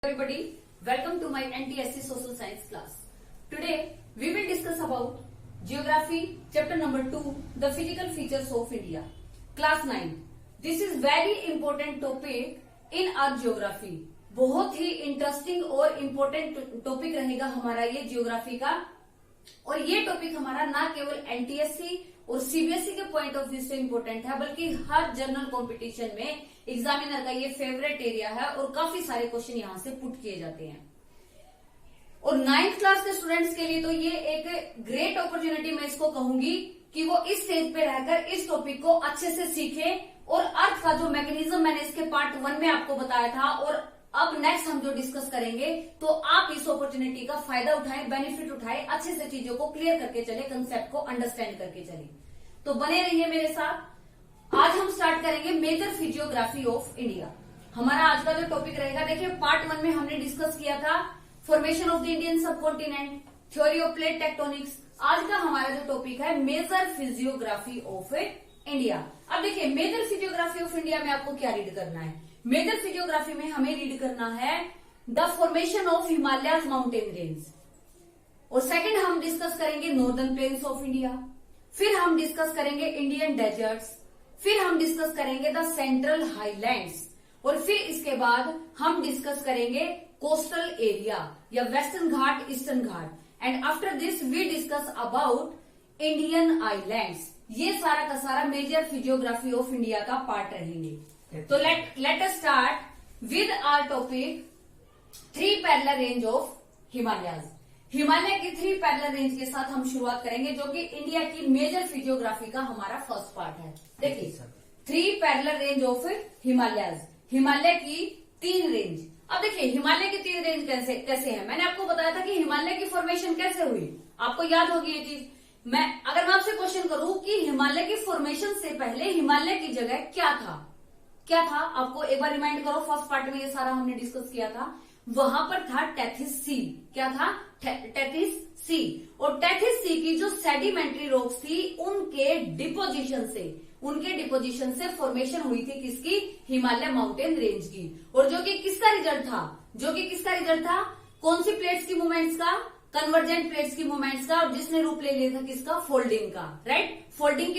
Everybody, welcome to my NTSC Social Science class. Today we will discuss about Geography, chapter number 2, the physical features of India. Class 9. This is very important topic in our geography. बहुत ही interesting और important topic रहेगा हमारा ये geography का। और ये topic हमारा ना केवल एनटीएससी और सीबीएसई के पॉइंट ऑफ व्यू से इम्पोर्टेंट है, बल्कि हर जनरल कंपटीशन में एग्जामिनर का ये फेवरेट एरिया है और काफी सारे क्वेश्चन यहाँ से पुट किए जाते हैं। और 9th क्लास के स्टूडेंट्स के लिए तो ये एक ग्रेट अपॉर्चुनिटी मैं इसको कहूंगी कि वो इस स्टेज पे रहकर इस टॉपिक को अच्छे से सीखे और अर्थ का जो मैकेनिज्म मैंने इसके पार्ट 1 में आपको बताया था और अब नेक्स्ट हम जो डिस्कस करेंगे, तो आप इस अपॉर्चुनिटी का फायदा उठाएं, बेनिफिट उठाएं, अच्छे से चीजों को क्लियर करके चले, कंसेप्ट को अंडरस्टैंड करके चले। तो बने रहिए मेरे साथ। आज हम स्टार्ट करेंगे मेजर फिजियोग्राफी ऑफ इंडिया। हमारा आज का जो टॉपिक रहेगा, देखिए पार्ट 1 में हमने डिस्कस किया था फॉर्मेशन ऑफ द इंडियन सब continent, theory of plate tectonics. आज का हमारा जो टॉपिक है मेजर फिजियोग्राफी ऑफ इंडिया। अब देखिए मेजर फिजियोग्राफी ऑफ इंडिया में आपको क्या रीड करना है। मेजर फिजियोग्राफी में हमें रीड करना है the formation of Himalayas mountain range, और सेकंड हम डिस्कस करेंगे नॉर्दर्न प्लेन्स ऑफ इंडिया, फिर हम डिस्कस करेंगे इंडियन डेजर्ट्स, फिर हम डिस्कस करेंगे द सेंट्रल हाईलैंड्स, और फिर इसके बाद हम डिस्कस करेंगे कोस्टल एरिया या Western Ghat, Eastern Ghat, and after this we discuss about Indian islands. ये सारा का सारा मेजर फिजियोग्राफी ऑफ इंडिया का पार्ट रहेंगे। तो let us start with our topic 3 parallel range of Himalayas. Himalaya की 3 पैरेलल रेंज के साथ हम शुरुआत करेंगे, जो कि इंडिया की मेजर फिजियोग्राफी का हमारा फर्स्ट पार्ट है। देखिए 3 parallel range of Himalayas, Himalaya की 3 रेंज। अब देखिए हिमालय की 3 रेंज कैसे है। मैंने आपको बताया था कि हिमालय की फॉर्मेशन कैसे हुई, आपको याद होगी ये चीज। अगर मैं आपसे क्वेश्चन करूं कि हिमालय की फॉर्मेशन से पहले हिमालय की जगह क्या था, आपको एक बार रिमाइंड करो। फर्स्ट पार्ट में ये सारा हमने डिस्कस किया था। वहां पर था टेथिस सी। क्या था? Tethys sea. और टेथिस सी की जो सेडिमेंट्री रॉक्स थी उनके डिपोजिशन से फॉर्मेशन हुई थी किसकी? हिमालय माउंटेन रेंज की। और जो कि किसका रिजल्ट था? कौन सी प्लेट्स की मूवमेंट्स का? कन्वर्जेंट प्लेट्स की मूवमेंट्स का, और जिसने रूप ले लिया था किसका? फोल्डिंग का, राइट। फोल्डिंग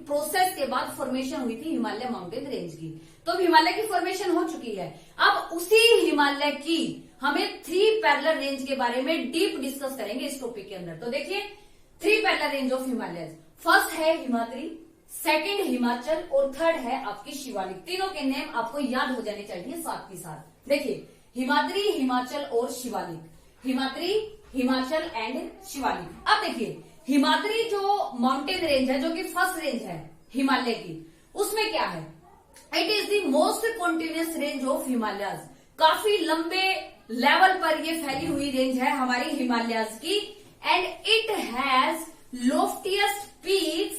प्रोसेस के बाद फॉर्मेशन हुई थी हिमालय माउंटेन रेंज की। तो हिमालय की फॉर्मेशन हो चुकी है। अब उसी हिमालय की हमें 3 पैरेलल रेंज के बारे में डीप डिस्कस करेंगे इस टॉपिक के अंदर। तो देखिए 3 parallel range of Himalaya. First है हिमाद्री, सेकंड हिमाचल, और थर्ड है आपकी शिवालिक। तीनों के नेम आपको याद हो जाने चाहिए साथ ही साथ। देखिए हिमाद्री, हिमाचल और शिवालिक। हिमाद्री, हिमाचल एंड शिवालिक। अब देखिए हिमाद्री जो माउंटेन रेंज है, जो कि फर्स्ट रेंज है हिमालय की, उसमें क्या है? It is the most continuous range of Himalayas. काफी लंबे लेवल पर ये फैली हुई रेंज है हमारी हिमालयस की। And it has loftiest peaks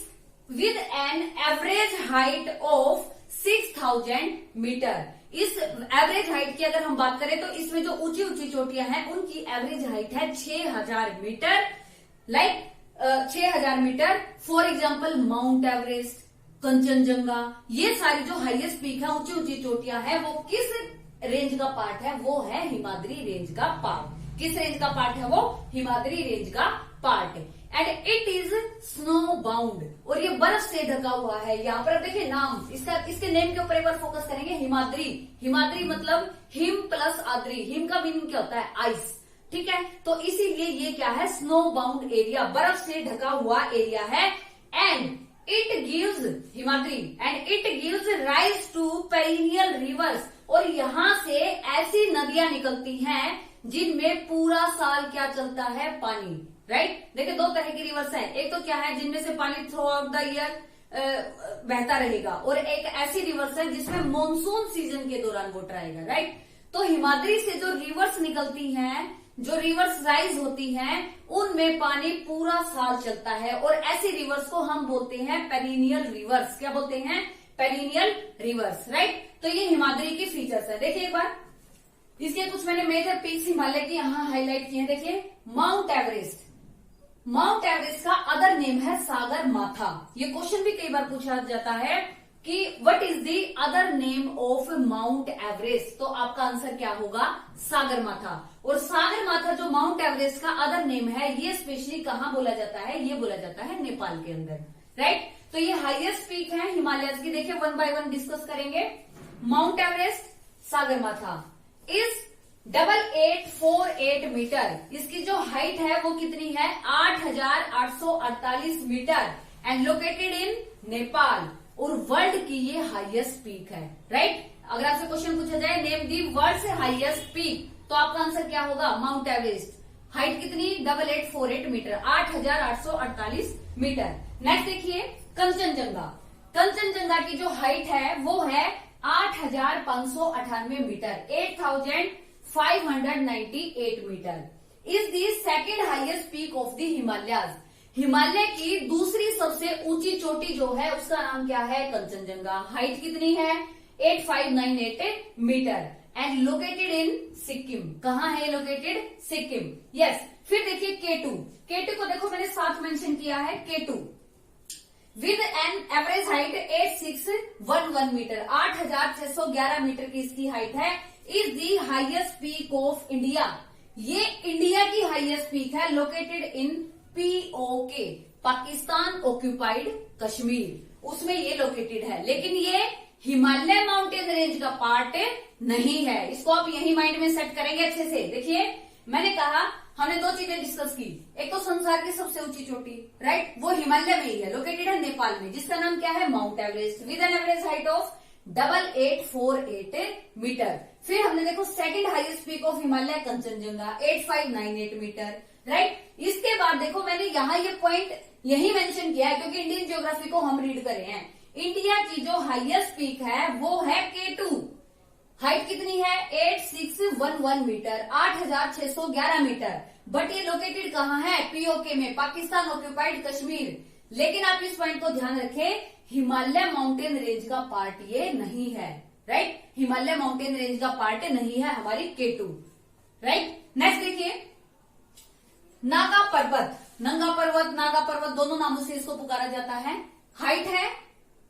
with an average height of 6000 metre. इस एवरेज हाइट की अगर हम बात करें तो इसमें जो ऊंची ऊंची चोटियां हैं उनकी एवरेज हाइट है 6000 metre. 6000 metre. For example Mount Everest, Kanchenjunga, ये सारी जो हाईएस्ट पीक है, ऊंची ऊंची चोटियां हैं, वो किस रेंज का पार्ट है? वो है हिमाद्री रेंज का पार्ट। किस रेंज का पार्ट है वो? हिमाद्री रेंज का part. And it is snow bound, और ये बर्फ से ढका हुआ है। यहाँ पर देखिए नाम इसके नेम के ऊपर एक बार फोकस करेंगे। हिमाद्री, हिमाद्री मतलब हिम प्लस आद्री। हिम का मीनिंग क्या होता है? आइस, ठीक है। तो इसीलिए ये क्या है? स्नो बाउंड एरिया, बर्फ से ढका हुआ एरिया है। And it gives Himadri and it gives rise to perennial rivers, और यहाँ से ऐसी नदियां निकलती हैं जिनमें पूरा साल क्या चलता है? पानी, राइट। देखिए 2 तरह की रिवर्स है। एक तो क्या है जिनमें से पानी थ्रू आउट द ईयर बहता रहेगा, और एक ऐसी रिवर्स है जिसमें मॉनसून सीजन के दौरान वाटर आएगा, राइट। तो हिमाद्री से जो रिवर्स निकलती हैं, जो रिवर्स राइज होती हैं, उनमें पानी पूरा साल चलता है, और ऐसी रिवर्स को हम बोलते हैं पेरिनियल रिवर्स। क्या बोलते हैं? Perennial rivers, right. तो ये हिमाद्री की फीचर्स है। देखिए एक बार इसके कुछ मैंने मेजर पीक्स हिमालय की यहाँ हाईलाइट किए हैं। देखिए माउंट एवरेस्ट, माउंट एवरेस्ट का अदर नेम है सागर माथा। ये क्वेश्चन भी कई बार पूछा जाता है कि what is the other name of mount Everest, तो आपका आंसर क्या होगा, सागरमाथा। और सागरमाथा जो माउंट एवरेस्ट का अदर नेम है, ये स्पेशली कहां बोला जाता है, ये बोला जाता है नेपाल के अंदर, राइट। तो ये हाईएस्ट पीक है हिमालयस की। देखिए वन बाय वन डिस्कस करेंगे। Mount Everest, Sagarmatha is 8848 metre. इसकी जो हाइट है वो कितनी है, 8848 metre and located in Nepal. और वर्ल्ड की ये हाईएस्ट पीक है, राइट। अगर आपसे क्वेश्चन पूछा जाए नेम दी वर्ल्ड से हाईएस्ट पीक, तो आपका आंसर क्या होगा, माउंट एवरेस्ट। हाइट कितनी, 8848 मीटर, 8848 मीटर। नेक्स्ट देखिए कंचनजंगा। कंचनजंगा की जो हाइट है वो है 8598 metre, 8598 metre. Is the second highest peak of the Himalayas. Himalaya की दूसरी सबसे ऊंची चोटी जो है उसका नाम क्या है, कंचनजंगा। हाइट कितनी है, 8598 metre and located in Sikkim. कहाँ है लोकेटेड, सिक्किम, यस। फिर देखिए K2। K2 को देखो मैंने साथ मेंशन किया है, K2 with an average height 8611 metre, 8611 metre की इसकी हाइट है। Is the highest peak of India. ये इंडिया की हाईएस्ट पीक है, located in POK, Pakistan occupied Kashmir, उसमें ये लोकेटेड है। लेकिन ये हिमालय माउंटेन रेंज का पार्ट नहीं है। इसको आप यही माइंड में सेट करेंगे अच्छे से। देखिए मैंने कहा हमने दो चीजें डिस्कस की, एक तो संसार की सबसे ऊंची चोटी, राइट, वो हिमालय में ही है, लोकेटेड है नेपाल में, जिसका नाम क्या है, mount Everest, with an average height of 8848 metre. फिर हमने देखो second highest peak of Himalaya Kanchenjunga, 8598 metre, right. इसके बाद देखो मैंने यहाँ ये पॉइंट यही मेंशन किया है क्योंकि इंडियन ज्योग्राफी को हम रीड करे हैं। इंडिया की जो हाईएस्ट पीक है वो है K2। हाइट कितनी है, 8611 मीटर, 8611 मीटर। बट ये लोकेटेड कहाँ है, POK में, पाकिस्तान ऑक्यूपाइड कश्मीर। लेकिन आप इस पॉइंट को ध्यान रखें, हिमालय माउंटेन रेंज का पार्ट ये नहीं है, राइट। हिमालय माउंटेन रेंज का पार्ट नहीं है हमारी K2, राइट। नेक्स्ट देखिए नागा पर्वत। नंगा पर्वत, नागा पर्वत दोनों नामों से इसको पुकारा जाता है। हाइट है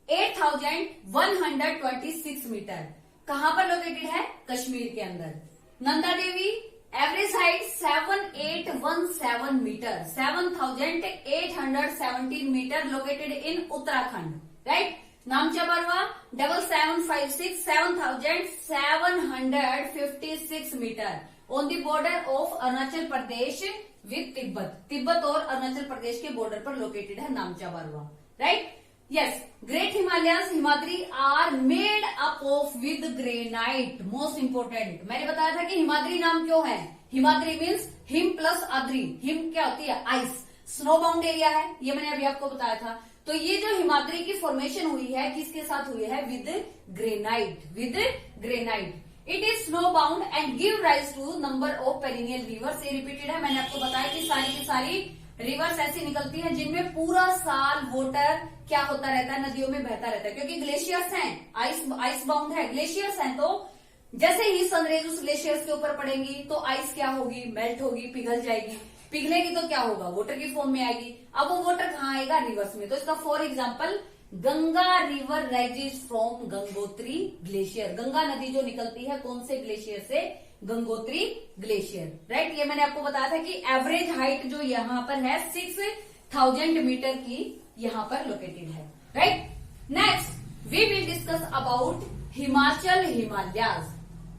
8126 मीटर। कहां पर लोकेटेड है, कश्मीर के अंदर। Nanda Devi average height 7817 metre, 7817 metre, located in Uttarakhand, right. Namcha Barwa 7756 7756 metre on the border of Arunachal Pradesh with Tibet. Tibet और अरुणाचल प्रदेश के बॉर्डर पर लोकेटेड है Namcha Barwa, right. Yes, great Himalayas Himadri are made up of with granite. Most important, मैंने बताया था कि हिमाद्री नाम क्यों है, हिमाद्री मीन्स हिम प्लस आद्री। हिम क्या होती है, आइस, स्नो बाउंड एरिया है, ये मैंने अभी आपको बताया था। तो ये जो हिमाद्री की फॉर्मेशन हुई है किसके साथ हुई है, with granite, with granite. It is snow bound and give rise to number of perennial rivers. ये रिपीटेड है, मैंने आपको बताया कि सारी की सारी रिवर्स ऐसी निकलती है जिनमें पूरा साल वाटर क्या होता रहता है, नदियों में बहता रहता है, क्योंकि ग्लेशियर्स हैं, आइस बाउंड है, ग्लेशियर्स हैं। तो जैसे ही सनरेज उस ग्लेशियर्स के ऊपर पड़ेंगी तो आइस क्या होगी, मेल्ट होगी, पिघल जाएगी। पिघलेगी तो क्या होगा, वाटर की फॉर्म में आएगी। अब वो वाटर कहाँ आएगा, रिवर्स में। तो इसका for example Ganga river rises from Gangotri glacier. Ganga नदी जो निकलती है कौन से ग्लेशियर से, गंगोत्री ग्लेशियर, राइट। ये मैंने आपको बताया था कि एवरेज हाइट जो यहाँ पर है 6000 मीटर की यहाँ पर लोकेटेड है, right. Next we will discuss about Himachal Himalayas,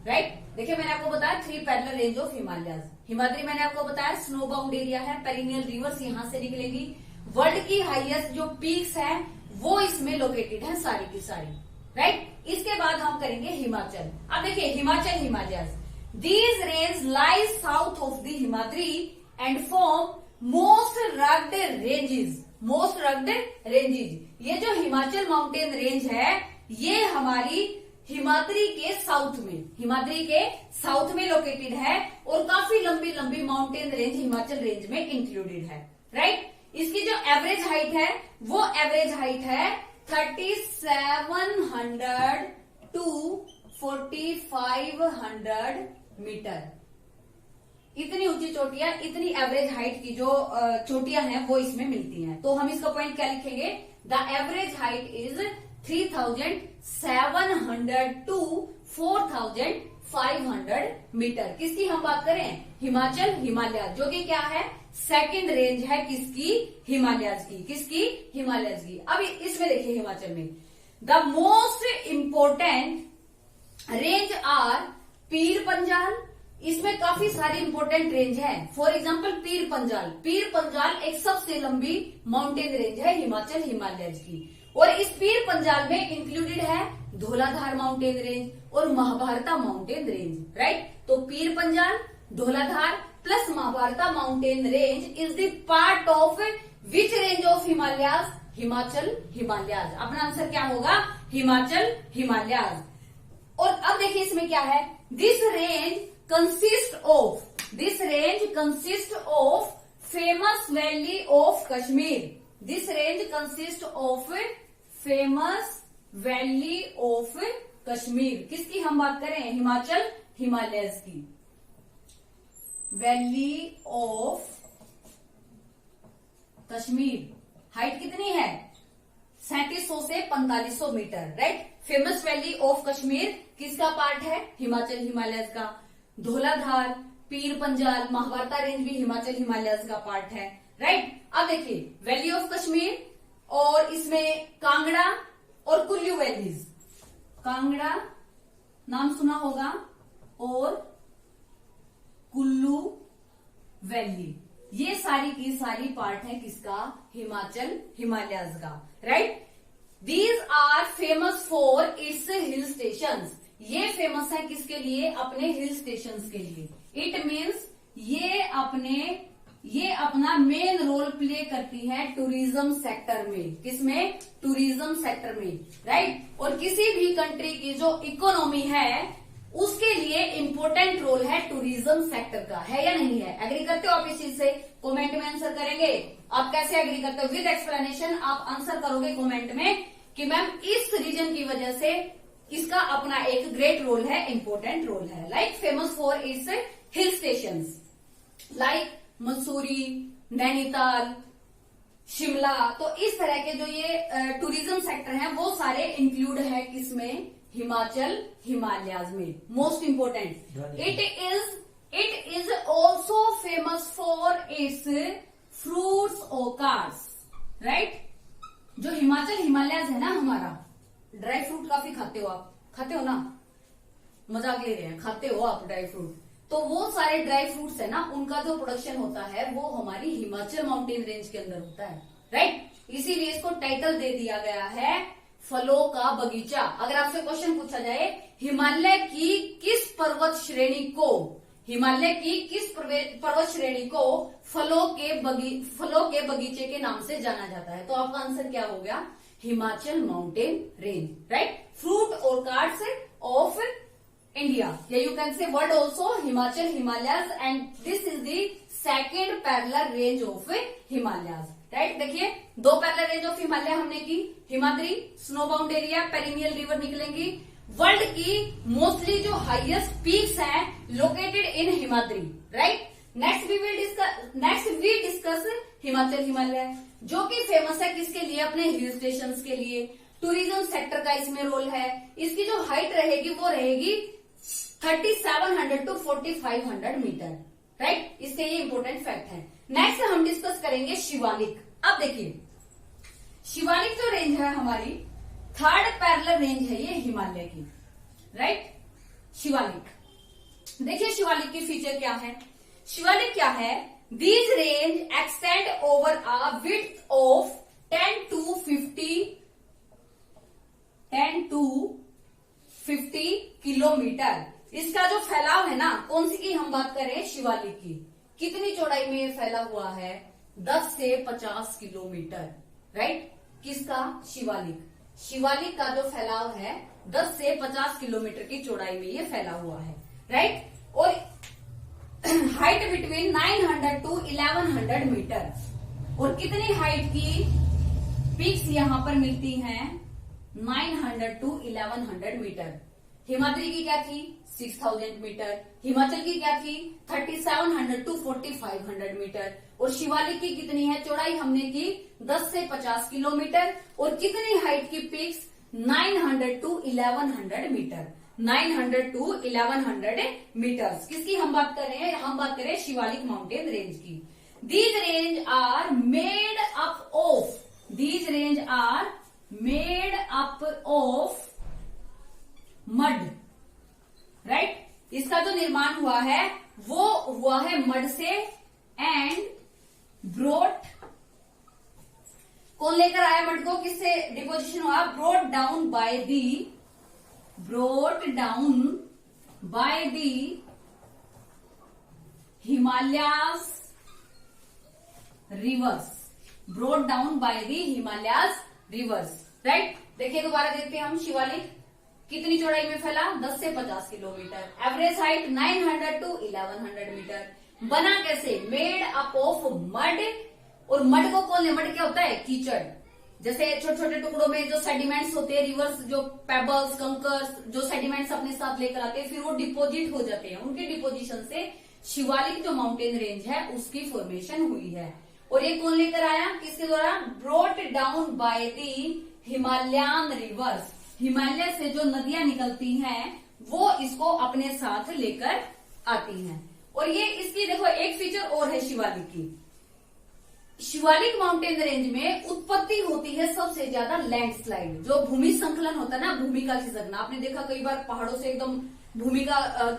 right. देखिए मैंने आपको बताया 3 parallel range of Himalayas. Himadri मैंने आपको बताया स्नो बाउंड एरिया है, पेरिनियल रिवर्स यहाँ से निकलेगी। वर्ल्ड की हाईएस्ट जो पीक्स है वो इसमें लोकेटेड है सारी की सारी, राइट। इसके बाद हम करेंगे हिमाचल। अब देखिए Himachal Himalayas, these range lies south of the Himadri and form most rugged ranges, most rugged ranges. ये जो हिमाचल माउंटेन रेंज है ये हमारी हिमाद्री के साउथ में, हिमाद्री के साउथ में लोकेटेड है और काफी लंबी लंबी माउंटेन रेंज हिमाचल रेंज में इंक्लूडेड है, राइट। इसकी जो एवरेज हाइट है वो एवरेज हाइट है 3700 टू 4500 मीटर। इतनी ऊंची चोटियां, इतनी एवरेज हाइट की जो चोटियां हैं वो इसमें मिलती हैं। तो हम इसका पॉइंट क्या लिखेंगे, the average height is 3700 to 4500 metre. किसकी हम बात करें? हिमाचल हिमालय, जो कि क्या है? सेकंड रेंज है किसकी? हिमालयज की। किसकी? हिमालयज की। अब इसमें देखिए हिमाचल में the most important range are Pir Panjal. इसमें काफी सारी इंपोर्टेंट रेंज है। For example Pir Panjal. पीर पंजाल एक सबसे लंबी माउंटेन रेंज है हिमाचल हिमालयज की। और इस पीर पंजाल में इंक्लूडेड है धौलाधार माउंटेन रेंज और महाभारता माउंटेन रेंज, राइट। तो Pir Panjal, Dhauladhar plus Mahabharata mountain range is the part of which range of Himalayas? Himachal Himalayas. अपना आंसर क्या होगा? हिमाचल हिमालयाज। और अब देखिए इसमें क्या है? This range consist of famous valley of Kashmir. This range consist of famous valley of Kashmir. किसकी हम बात करें? हिमाचल हिमालयज की। वैली ऑफ कश्मीर हाइट कितनी है? 3700 से 4500 metre, right. Famous valley of Kashmir किसका पार्ट है? हिमाचल हिमालयज का। धौलाधार, पीर पंजाल, महाभारता रेंज भी हिमाचल हिमालयज का पार्ट है, राइट। अब देखिए वैली ऑफ कश्मीर और इसमें कांगड़ा और कुल्लू वैलीज। कांगड़ा नाम सुना होगा और कुल्लू वैली, ये सारी की सारी पार्ट है किसका? हिमाचल हिमालयज का, right. These are famous for its hill stations. ये फेमस है किसके लिए? अपने हिल स्टेशंस के लिए। इट मीन्स ये अपना मेन रोल प्ले करती है टूरिज्म सेक्टर में। किसमें? टूरिज्म सेक्टर में, राइट। और किसी भी कंट्री की जो इकोनॉमी है उसके लिए इंपॉर्टेंट रोल है टूरिज्म सेक्टर का, है या नहीं है? एग्री करते हो आप इस चीज से? कमेंट में आंसर करेंगे। आप कैसे एग्री करते हो? विद एक्सप्लेनेशन आप आंसर करोगे कमेंट में कि मैम इस रीजन की वजह से इसका अपना एक ग्रेट रोल है, इंपॉर्टेंट रोल है। Like famous for its hill stations like Mussoorie, Nainital, Shimla. तो इस तरह के जो ये टूरिज्म सेक्टर हैं वो सारे इंक्लूड है किसमें? हिमाचल हिमालयाज में। Most important it is also famous for its fruits ऑर्चार्ड्स, right. जो हिमाचल हिमालयाज है ना हमारा, ड्राई फ्रूट काफी खाते हो आप? खाते हो ना? मजाक ले रहे हैं, खाते हो आप ड्राई फ्रूट? तो वो सारे ड्राई फ्रूट्स है ना, उनका जो प्रोडक्शन होता है वो हमारी हिमाचल माउंटेन रेंज के अंदर होता है, राइट। इसीलिए इसको टाइटल दे दिया गया है फलों का बगीचा। अगर आपसे क्वेश्चन पूछा जाए हिमालय की किस पर्वत श्रेणी को फलों के बगीचे के नाम से जाना जाता है, तो आपका आंसर क्या हो गया? Himachal mountain range, right. Fruit orchards of India, या you can say word also Himachal Himalayas, and this is the second parallel range of Himalayas, right. देखिए दो पैरेलल रेंज ऑफ हिमालय हमने की। Himadri snow bound area, perennial river निकलेंगी। वर्ल्ड की मोस्टली जो highest peaks हैं located in Himadri, right. Next we discuss Himachal Himalaya, जो कि फेमस है किसके लिए? अपने हिल स्टेशंस के लिए। टूरिज्म सेक्टर का इसमें रोल है। इसकी जो हाइट रहेगी वो रहेगी 3700 टू 4500 मीटर, राइट। इसके ये इंपोर्टेंट फैक्ट है। नेक्स्ट हम डिस्कस करेंगे शिवालिक। अब देखिए शिवालिक जो रेंज है हमारी थर्ड पैरेलल रेंज है ये हिमालय की, राइट। शिवालिक देखिए शिवालिक की फीचर क्या है? शिवालिक क्या है? These range extend over a width of 10 to 50 kilometre. इसका जो फैलाव है ना, कौन सी की हम बात करें? शिवालिक की। कितनी चौड़ाई में ये फैला हुआ है? 10 से 50 किलोमीटर, राइट। किसका? शिवालिक का जो फैलाव है 10 से 50 किलोमीटर की चौड़ाई में ये फैला हुआ है, राइट। और हाइट बिटवीन 900 टू 1100 मीटर। और कितनी हाइट की पीक्स यहां पर मिलती हैं? 900 टू 1100 मीटर। हिमाद्री की क्या थी? 6000 मीटर। हिमाचल की क्या थी? 3700 टू 4500 मीटर। और शिवालिक की कितनी है चौड़ाई? हमने की 10 से 50 किलोमीटर। और कितनी हाइट की peaks? 900 to 1100 metre. 900 to 1100 metres. किसकी हम बात कर रहे हैं? हम बात कर रहे हैं शिवालिक माउंटेन रेंज की। These range are made up of, these range are made up of mud, right. इसका जो निर्माण हुआ है वो हुआ है मड से एंड ब्रोट, कौन लेकर आया मड को? किससे डिपोजिशन हुआ? Brought down by the, brought down by the Himalayas reverse, brought down by the Himalayas reverse, right. देखिए दोबारा देखते हैं हम। शिवालिक कितनी चौड़ाई में फैला? 10 से 50 kilometre. Average height 900 to 1100 metre. बना कैसे? मेड अप ऑफ मड, और मड को कौन ले? मड क्या होता है? कीचड़। जैसे छोटे छोटे टुकड़ों में जो सेडिमेंट्स होते हैं, रिवर्स जो पेबल्स, कंकर्स, जो सेडिमेंट्स अपने साथ लेकर आते हैं, फिर वो डिपोजिट हो जाते हैं। उनके डिपोजिशन से शिवालिक जो माउंटेन रेंज है उसकी फॉर्मेशन हुई है। और ये कौन लेकर आया? किसके द्वारा? Brought down by the Himalayan reverse. Himalaya से जो नदियां निकलती हैं वो इसको अपने साथ लेकर आती हैं। और ये इसकी देखो एक फीचर और है शिवालिक की। शिवालिक माउंटेन रेंज में उत्पत्ति होती है सबसे ज्यादा लैंडस्लाइड, जो भूमि संकलन होता है ना, भूमि का खिसकना। आपने देखा कई बार पहाड़ों से एकदम भूमि का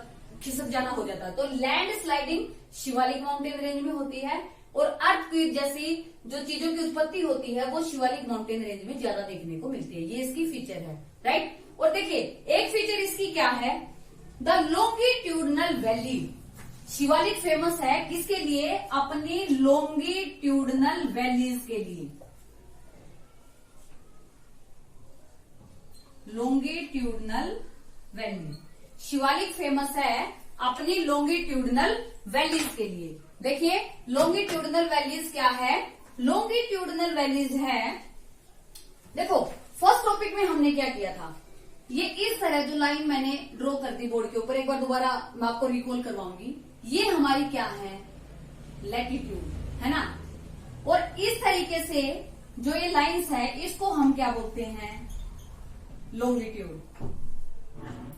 खिसक जाना हो जाता है, तो land sliding Shivalik mountain range में होती है। और अर्थक्वेक जैसी जो चीजों की उत्पत्ति होती है वो शिवालिक माउंटेन रेंज में ज्यादा देखने को मिलती है। ये इसकी फीचर है, राइट। और देखिए एक फीचर इसकी क्या है? The longitudinal valley. Shivalik famous है किसके लिए? अपनी लॉन्गिट्यूडनल वैलीज के लिए। लॉन्गिट्यूडनल वैली, शिवालिक फेमस है अपनी लॉन्गिट्यूडनल वैलीज के लिए। देखिए लॉन्गिट्यूडनल वैलीज क्या है? लॉन्गिट्यूडनल वैलीज है, देखो फर्स्ट टॉपिक में हमने क्या किया था? ये इस तरह जो लाइन मैंने ड्रॉ कर दी बोर्ड के ऊपर, एक बार दोबारा मैं आपको रिकॉल करवाऊंगी। ये हमारी क्या है? लैटिट्यूड, है ना। और इस तरीके से जो ये लाइंस है इसको हम क्या बोलते हैं? लॉन्गिट्यूड।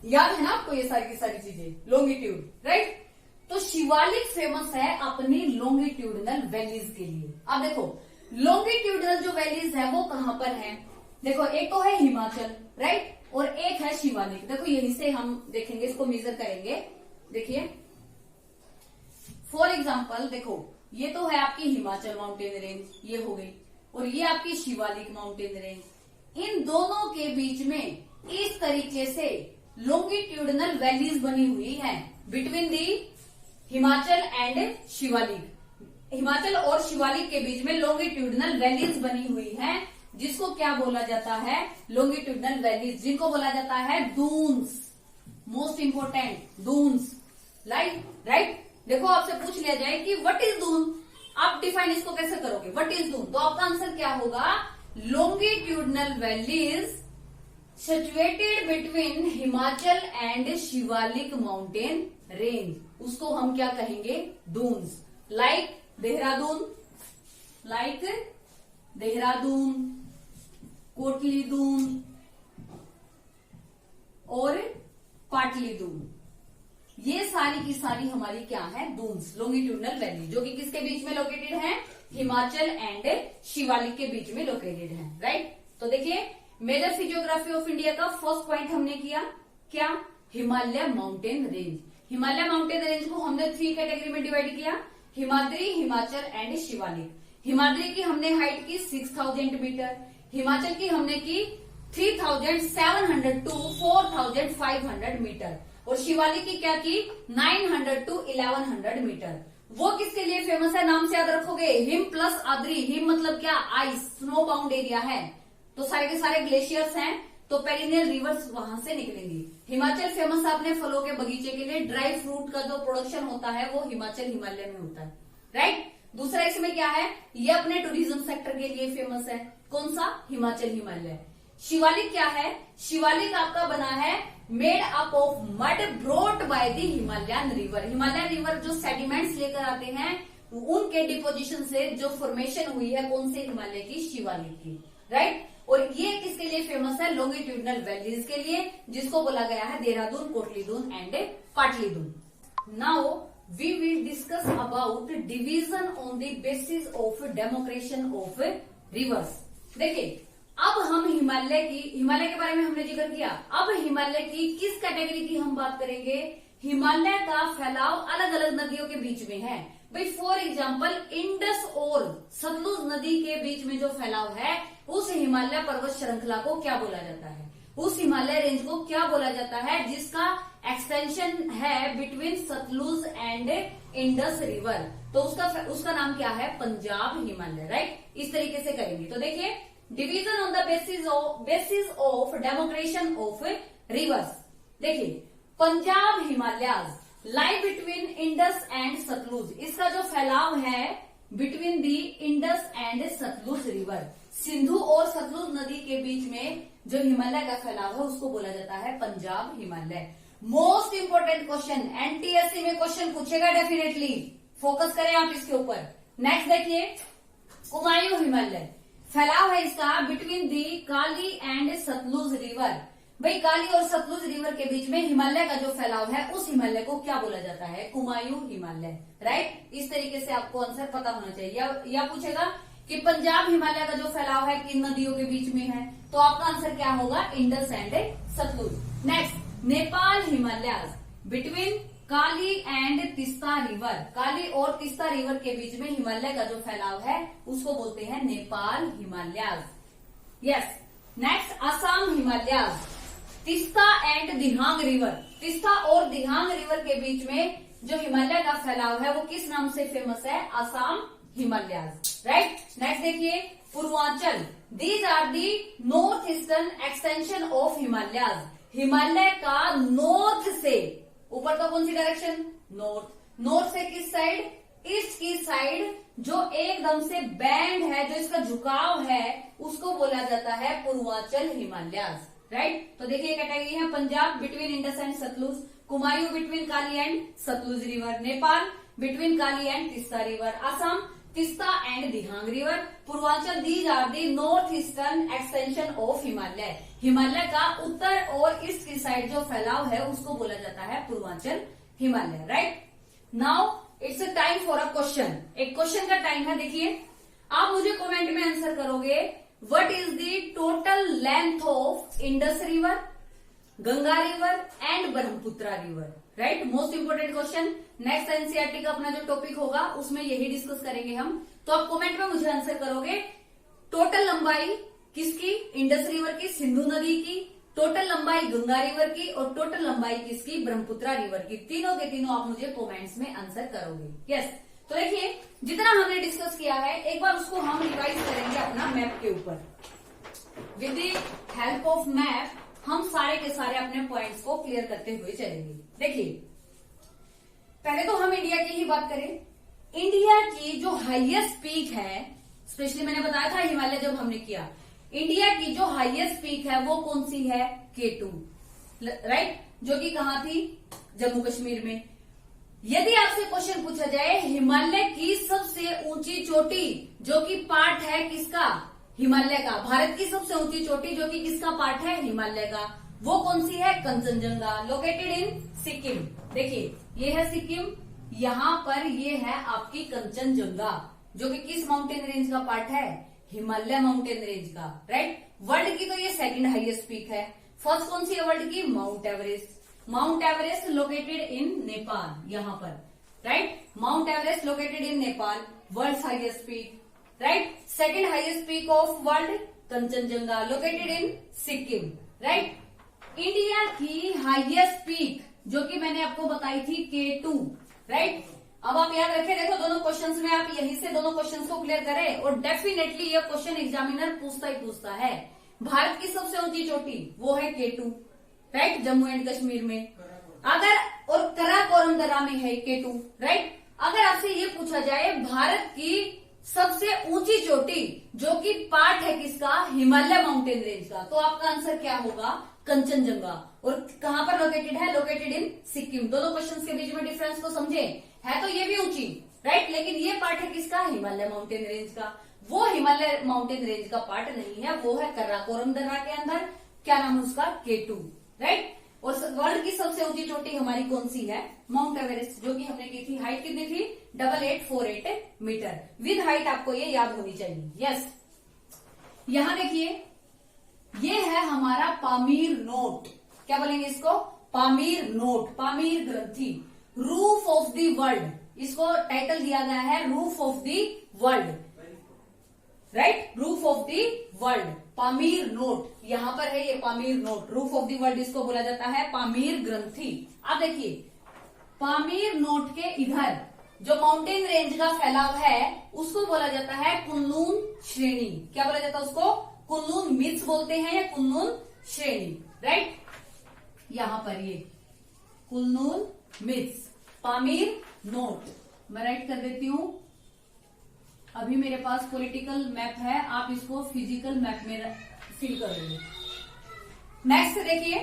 याद है ना आपको ये सारी की सारी चीजें? Longitude, right. तो शिवालिक फेमस है अपनी लॉन्गिट्यूडनल वैलीज के लिए। अब देखो लॉन्गिट्यूडनल जो वैलीज है वो कहां पर है? देखो एक तो है हिमाचल, राइट, और एक है शिवालिक। देखो यहीं से हम देखेंगे, इसको मेजर करेंगे। देखिए फॉर एग्जाम्पल देखो ये तो है आपकी हिमाचल माउंटेन रेंज, ये हो गई, और ये आपकी शिवालिक माउंटेन रेंज। इन दोनों के बीच में इस तरीके से लॉन्गिट्यूडनल वैलीज बनी हुई है between the Himachal and Shivalik. Himachal और शिवालिक के बीच में लॉन्गिट्यूडनल वैलीज बनी हुई है, जिसको क्या बोला जाता है? लॉन्गिट्यूडनल वैलीज, जिनको बोला जाता है Duns. Most important Duns, right. देखो आपसे पूछ लिया जाए कि व्हाट इज दून, आप डिफाइन इसको कैसे करोगे? व्हाट इज दून, तो आपका आंसर क्या होगा? Longitudinal valleys situated between Himachal and Shivalik mountain range, उसको हम क्या कहेंगे? दून्स। लाइक देहरादून, कोटली दून और पाटली दून, ये सारी की सारी हमारी क्या है? दून्स, लॉन्गिट्यूडनल वैली, जो कि किसके बीच में लोकेटेड है? हिमाचल एंड शिवालिक के बीच में लोकेटेड है, राइट। तो देखिए मेजर फिजियोग्राफी ऑफ इंडिया का फर्स्ट पॉइंट हमने किया क्या? Himalaya mountain range. Himalaya mountain range को हमने 3 कैटेगरी में डिवाइड किया, हिमाद्री, हिमाचल एंड शिवालिक। हिमाद्री की हमने हाइट की 6000 मीटर, हिमाचल की हमने की 3700 टू 4500 मीटर, और शिवालिक की क्या की? 900 टू 1100 मीटर। वो किसके लिए फेमस है? नाम से याद रखोगे, हिम प्लस आद्री। हिम मतलब क्या? आइस, स्नो बाउंड एरिया है, तो सारे के सारे ग्लेशियर्स हैं, तो पेरिनियल रिवर्स वहां से निकलेंगी। हिमाचल फेमस है अपने फलों के बगीचे के लिए, ड्राई फ्रूट का जो प्रोडक्शन होता है वो हिमाचल हिमालय में होता है, राइट। दूसरा इसमें क्या है? ये अपने टूरिज्म सेक्टर के लिए फेमस है, कौन सा? हिमाचल हिमालय। शिवालिक क्या है? शिवालिक आपका बना है made up of mud brought by the Himalayan river. Himalayan river जो सेडिमेंट्स लेकर आते हैं उनके डिपोजिशन से जो फॉर्मेशन हुई है, कौन से? हिमालय की, शिवालिक की, राइट। और ये किसके लिए फेमस है? लॉन्गिट्यूडनल वैलीज के लिए, जिसको बोला गया है Dehradun, Kotlidun and Patlidun. Now we will discuss about division on the basis of demarcation of rivers. देखिए, अब हम हिमालय के बारे में हमने जिक्र किया। अब हिमालय की किस कैटेगरी की हम बात करेंगे? हिमालय का फैलाव अलग अलग नदियों के बीच में है। भाई फॉर एग्जाम्पल इंडस और सतलुज नदी के बीच में जो फैलाव है, उस हिमालय पर्वत श्रृंखला को क्या बोला जाता है? उस हिमालय रेंज को क्या बोला जाता है जिसका एक्सटेंशन है between Sutlej and Indus river? तो उसका नाम क्या है? पंजाब हिमालय, राइट? इस तरीके से करेंगे। तो देखिए, division on the basis of demarcation of rivers. देखिए, Punjab Himalayas lie between Indus and Sutlej. इसका जो फैलाव है between the Indus and Sutlej river, Sindhu और सतलुज नदी के बीच में जो हिमालय का फैलाव है उसको बोला जाता है Punjab Himalaya. Most important question, NTSC में क्वेश्चन पूछेगा डेफिनेटली, फोकस करें आप इसके ऊपर। नेक्स्ट देखिए, कुमायूं हिमालय, फैलाव है इसका between the Kali and Sutlej river. भाई काली और सतलुज रिवर के बीच में हिमालय का जो फैलाव है, उस हिमालय को क्या बोला जाता है? कुमायूं हिमालय, राइट? इस तरीके से आपको आंसर पता होना चाहिए। या पूछेगा कि पंजाब हिमालय का जो फैलाव है किन नदियों के बीच में है, तो आपका आंसर क्या होगा? Indus and Sutlej. Next, Nepal Himalaya between Kali and Teesta river. Kali और तिस्ता रिवर के बीच में हिमालय का जो फैलाव है उसको बोलते हैं Nepal Himalaya. Yes. Next, Assam Himalaya, Teesta and Dihang river. Teesta और दिहांग रिवर के बीच में जो हिमालय का फैलाव है वो किस नाम से फेमस है? असम हिमालय, राइट? नेक्स्ट देखिए, Purvanchal, these are the north eastern extension of Himalaya. Himalaya का नॉर्थ से ऊपर का कौन सी डायरेक्शन? नॉर्थ। नॉर्थ से किस साइड? ईस्ट की साइड, जो एकदम से बैंड है, जो इसका झुकाव है, उसको बोला जाता है पूर्वांचल हिमालय, राइट? तो देखिए कैटेगरी है Punjab between Indus and Sutlej, Kumaon between Kali and Sutlej river, Nepal between Kali and Teesta river, Assam Teesta and Dihang river, Purvanchal these are the north eastern extension of Himalaya. Himalaya का उत्तर और ईस्ट की साइड जो फैलाव है उसको बोला जाता है Purvanchal Himalaya, right? Now it's a time for a question. एक क्वेश्चन का टाइम है। देखिए, आप मुझे कमेंट में आंसर करोगे, what is the total length of Indus river, Ganga river and Brahmaputra river, right? Most important question. Next NCERT का अपना जो टॉपिक होगा उसमें यही डिस्कस करेंगे हम। तो आप कमेंट में मुझे आंसर करोगे, टोटल लंबाई किसकी? इंडस रिवर की, सिंधु नदी की, टोटल लंबाई गंगा रिवर की, और टोटल लंबाई किसकी? ब्रह्मपुत्रा रिवर की। तीनों के तीनों आप मुझे कमेंट्स में आंसर करोगे। यस। तो देखिए, जितना हमने डिस्कस किया है एक बार उसको हम रिवाइज करेंगे अपना मैप के ऊपर। With the help of map हम सारे के सारे अपने पॉइंट्स को क्लियर करते हुए चलेंगे। देखिए, पहले तो हम इंडिया की ही बात करें। इंडिया की जो हाईएस्ट पीक है, स्पेशली मैंने बताया था हिमालय जब हमने किया, इंडिया की जो हाईएस्ट पीक है वो कौन सी है? K2, right? जो कि कहां थी? जम्मू कश्मीर में। यदि आपसे क्वेश्चन पूछा जाए हिमालय की सबसे ऊंची चोटी जो कि पार्ट है किसका? हिमालय का। भारत की सबसे ऊंची चोटी जो कि किसका पार्ट है? हिमालय का। वो कौन सी है? Kanchenjunga, located in Sikkim. देखिए, ये है सिक्किम, यहाँ पर ये है आपकी कंचनजंगा जो कि किस माउंटेन रेंज का पार्ट है? हिमालय माउंटेन रेंज का, राइट? वर्ल्ड की तो ये सेकंड हाईएस्ट पीक है। फर्स्ट कौन सी है वर्ल्ड की? Mount Everest. Mount Everest located in Nepal, यहाँ पर, right? Mount Everest located in Nepal, world highest peak, right? Second highest peak of world Kanchenjunga located in Sikkim, right? India की हाईएस्ट पीक जो कि मैंने आपको बताई थी K2, राइट? अब आप याद रखें, देखो दोनों क्वेश्चंस में आप यहीं से दोनों क्वेश्चंस को क्लियर करें, और डेफिनेटली ये क्वेश्चन एग्जामिनर पूछता ही पूछता है। भारत की सबसे ऊंची चोटी वो है K2, right? Jammu and Kashmir में। अगर और कराकोरम दर्रा में है K2, राइट? अगर आपसे ये पूछा जाए भारत की सबसे ऊंची चोटी जो कि पार्ट है किसका? हिमालय माउंटेन रेंज का, तो आपका आंसर क्या होगा? कंचनजंगा। और कहां पर लोकेटेड है? Located in Sikkim. दोनों क्वेश्चंस के बीच में डिफरेंस को समझे, है तो ये भी ऊंची, राइट? लेकिन ये पार्ट है किसका? हिमालय माउंटेन रेंज का। वो हिमालय माउंटेन रेंज का पार्ट नहीं है, वो है कराकोरम दर्रा के अंदर। क्या नाम है उसका? K2, right. और वर्ल्ड की सबसे ऊंची चोटी हमारी कौन सी है? माउंट एवरेस्ट, जो कि हमने की थी। हाइट कितनी थी? 8848 मीटर। विद हाइट आपको ये याद होनी चाहिए। यस, यहां देखिए, ये है हमारा पामीर नोट। क्या बोलेंगे इसको? पामीर नोट, पामीर ग्रंथि। रूफ ऑफ द वर्ल्ड, इसको टाइटल दिया गया है roof of the world, right, roof of the world, Pamir knot. यहां पर है ये Pamir knot, roof of the world इसको बोला जाता है पामीर ग्रंथि। अब देखिए, पामीर नोट के इधर जो माउंटेन रेंज का फैलाव है उसको बोला जाता है कुनलुन श्रेणी। क्या बोला जाता है उसको? कुनलुन मिट्स बोलते हैं या कुनलुन श्रेणी, राइट। यहां पर ये कुनलुन मिट्स, पामीर नोट। मैं राइट कर देती हूं। अभी मेरे पास पॉलिटिकल मैप है, आप इसको फिजिकल मैप में फिल करोगे। नेक्स्ट देखिए,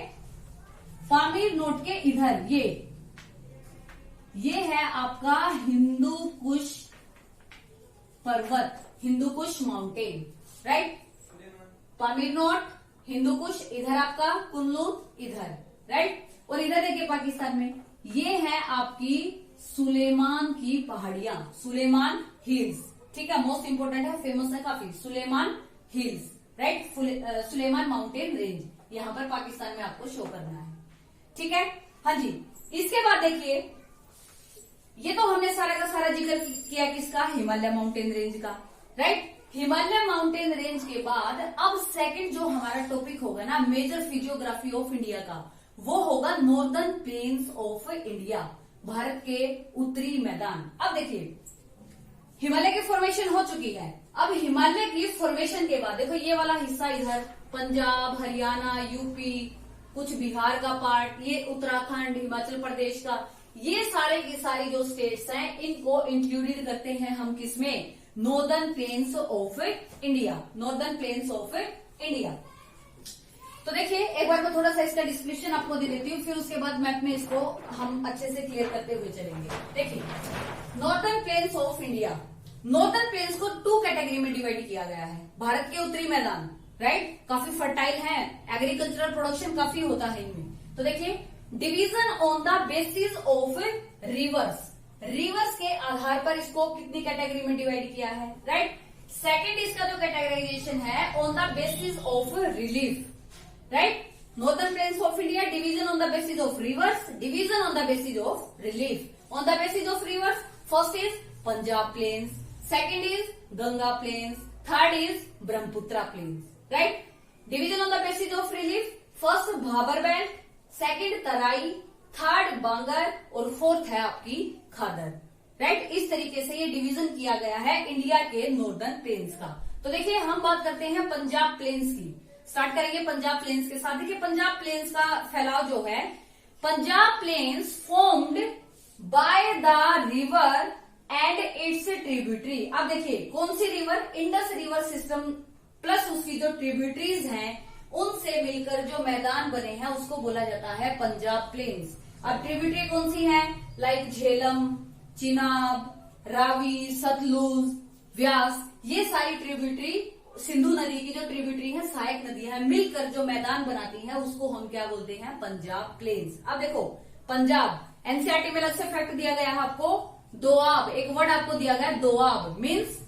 पामीर नोट के इधर ये है आपका हिंदू कुश पर्वत, Hindu Kush mountain, right. Pamir knot, Hindu Kush, इधर आपका कुनलुन, इधर, राइट। और इधर देखिए पाकिस्तान में ये है आपकी सुलेमान की पहाड़ियां, सुलेमान हिल्स, ठीक है। मोस्ट इंपोर्टेंट है, फेमस है काफी, Sulaiman hills, right. Sulaiman mountain range यहां पर पाकिस्तान में आपको शो करना है, ठीक है। हाँ जी, इसके बाद देखिए, ये तो हमने सारा का सारा जिक्र किया किसका? हिमालय माउंटेन रेंज का, राइट। हिमालय माउंटेन रेंज के बाद अब सेकंड जो हमारा टॉपिक होगा ना, मेजर फिजियोग्राफी ऑफ इंडिया का, वो होगा northern plains of India, Bharat के उत्तरी मैदान। अब देखिए, हिमालय की फॉर्मेशन हो चुकी है। अब हिमालय की फॉर्मेशन के बाद देखो, ये वाला हिस्सा इधर पंजाब, हरियाणा, यूपी, कुछ बिहार का पार्ट, ये उत्तराखंड, हिमाचल प्रदेश का, ये सारे की सारी जो स्टेट्स हैं इनको इंक्लूडेड करते हैं हम किसमें? Northern plains of India, northern plains of India. तो देखिए, एक बार मैं थोड़ा सा इसका डिस्क्रिप्शन आपको दे देती हूँ, फिर उसके बाद मैप में इसको हम अच्छे से क्लियर करते हुए चलेंगे। देखिए, northern plains of India, northern plains को 2 कैटेगरी में डिवाइड किया गया है। भारत के उत्तरी मैदान, राइट, काफी फर्टाइल है, एग्रीकल्चरल प्रोडक्शन काफी होता है इनमें। तो देखिए, division on the basis of reverse, reverse के आधार पर इसको कितनी कैटेगरी में डिवाइड किया है, राइट। सेकंड इसका जो कैटेगराइजेशन है, on the basis of relief, right. Northern plains of India, division on the basis of rivers, division on the basis of relief. On the basis of rivers, first is Punjab plains, second is Ganga plains, third is Brahmaputra plains, right. Division on the basis of relief, first Bhabar belt, second Terai, third Bangar और fourth है आपकी खादर, right. इस तरीके से ये division किया गया है इंडिया के नॉर्दर्न प्लेन्स का। तो देखिए, हम बात करते हैं पंजाब प्लेन्स की। स्टार्ट करेंगे पंजाब प्लेन्स के साथ। देखिए, पंजाब प्लेन्स का फैलाव जो है, Punjab plains formed by the river and its tributary. अब देखिए, कौन सी river? Indus river system plus उसकी जो ट्रिब्यूटरीज हैं, उनसे मिलकर जो मैदान बने हैं उसको बोला जाता है पंजाब प्लेन्स। अब ट्रिब्यूटरी कौन सी है? लाइक झेलम, चिनाब, रावी, सतलुज, व्यास, ये सारी ट्रिब्यूटरी, सिंधु नदी की जो ट्रिब्यूटरी है, सहायक नदियां हैं, मिलकर जो मैदान बनाती हैं उसको हम क्या बोलते हैं? पंजाब प्लेन्स। अब देखो, पंजाब, एनसीईआरटी में अलग से फैक्ट दिया गया है आपको, दोआब, एक वर्ड आपको दिया गया है Doab, means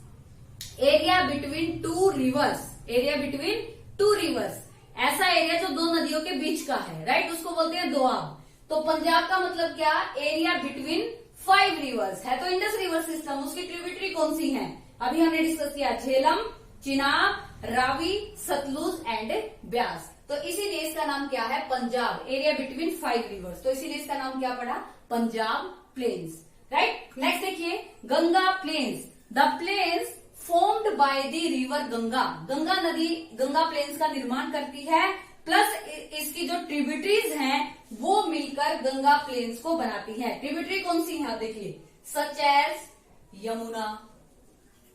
area between 2 reverse, area between 2 reverse, ऐसा एरिया जो 2 नदियों के बीच का है, राइट, उसको बोलते हैं दोआब। तो पंजाब का मतलब क्या? एरिया बिटवीन 5 रिवर्स है। तो इंडस रिवर सिस्टम, उसकी ट्रिब्यूटरी कौन सी है? अभी हमने डिस्कस किया, झेलम, चिनाब, रावी, सतलुज एंड ब्यास। तो इसीलिए इसका नाम क्या है? Punjab, area between 5 reverse. तो इसीलिए इसका नाम क्या पड़ा? Punjab planes, right. नेक्स्ट देखिए, Ganga plains, the plains formed by the river Ganga, Ganga नदी गंगा प्लेन्स का निर्माण करती है, प्लस इसकी जो ट्रिब्यूटरीज हैं वो मिलकर गंगा प्लेन्स को बनाती है। ट्रिब्यूटरी कौन सी है? देखिए, such as Yamuna,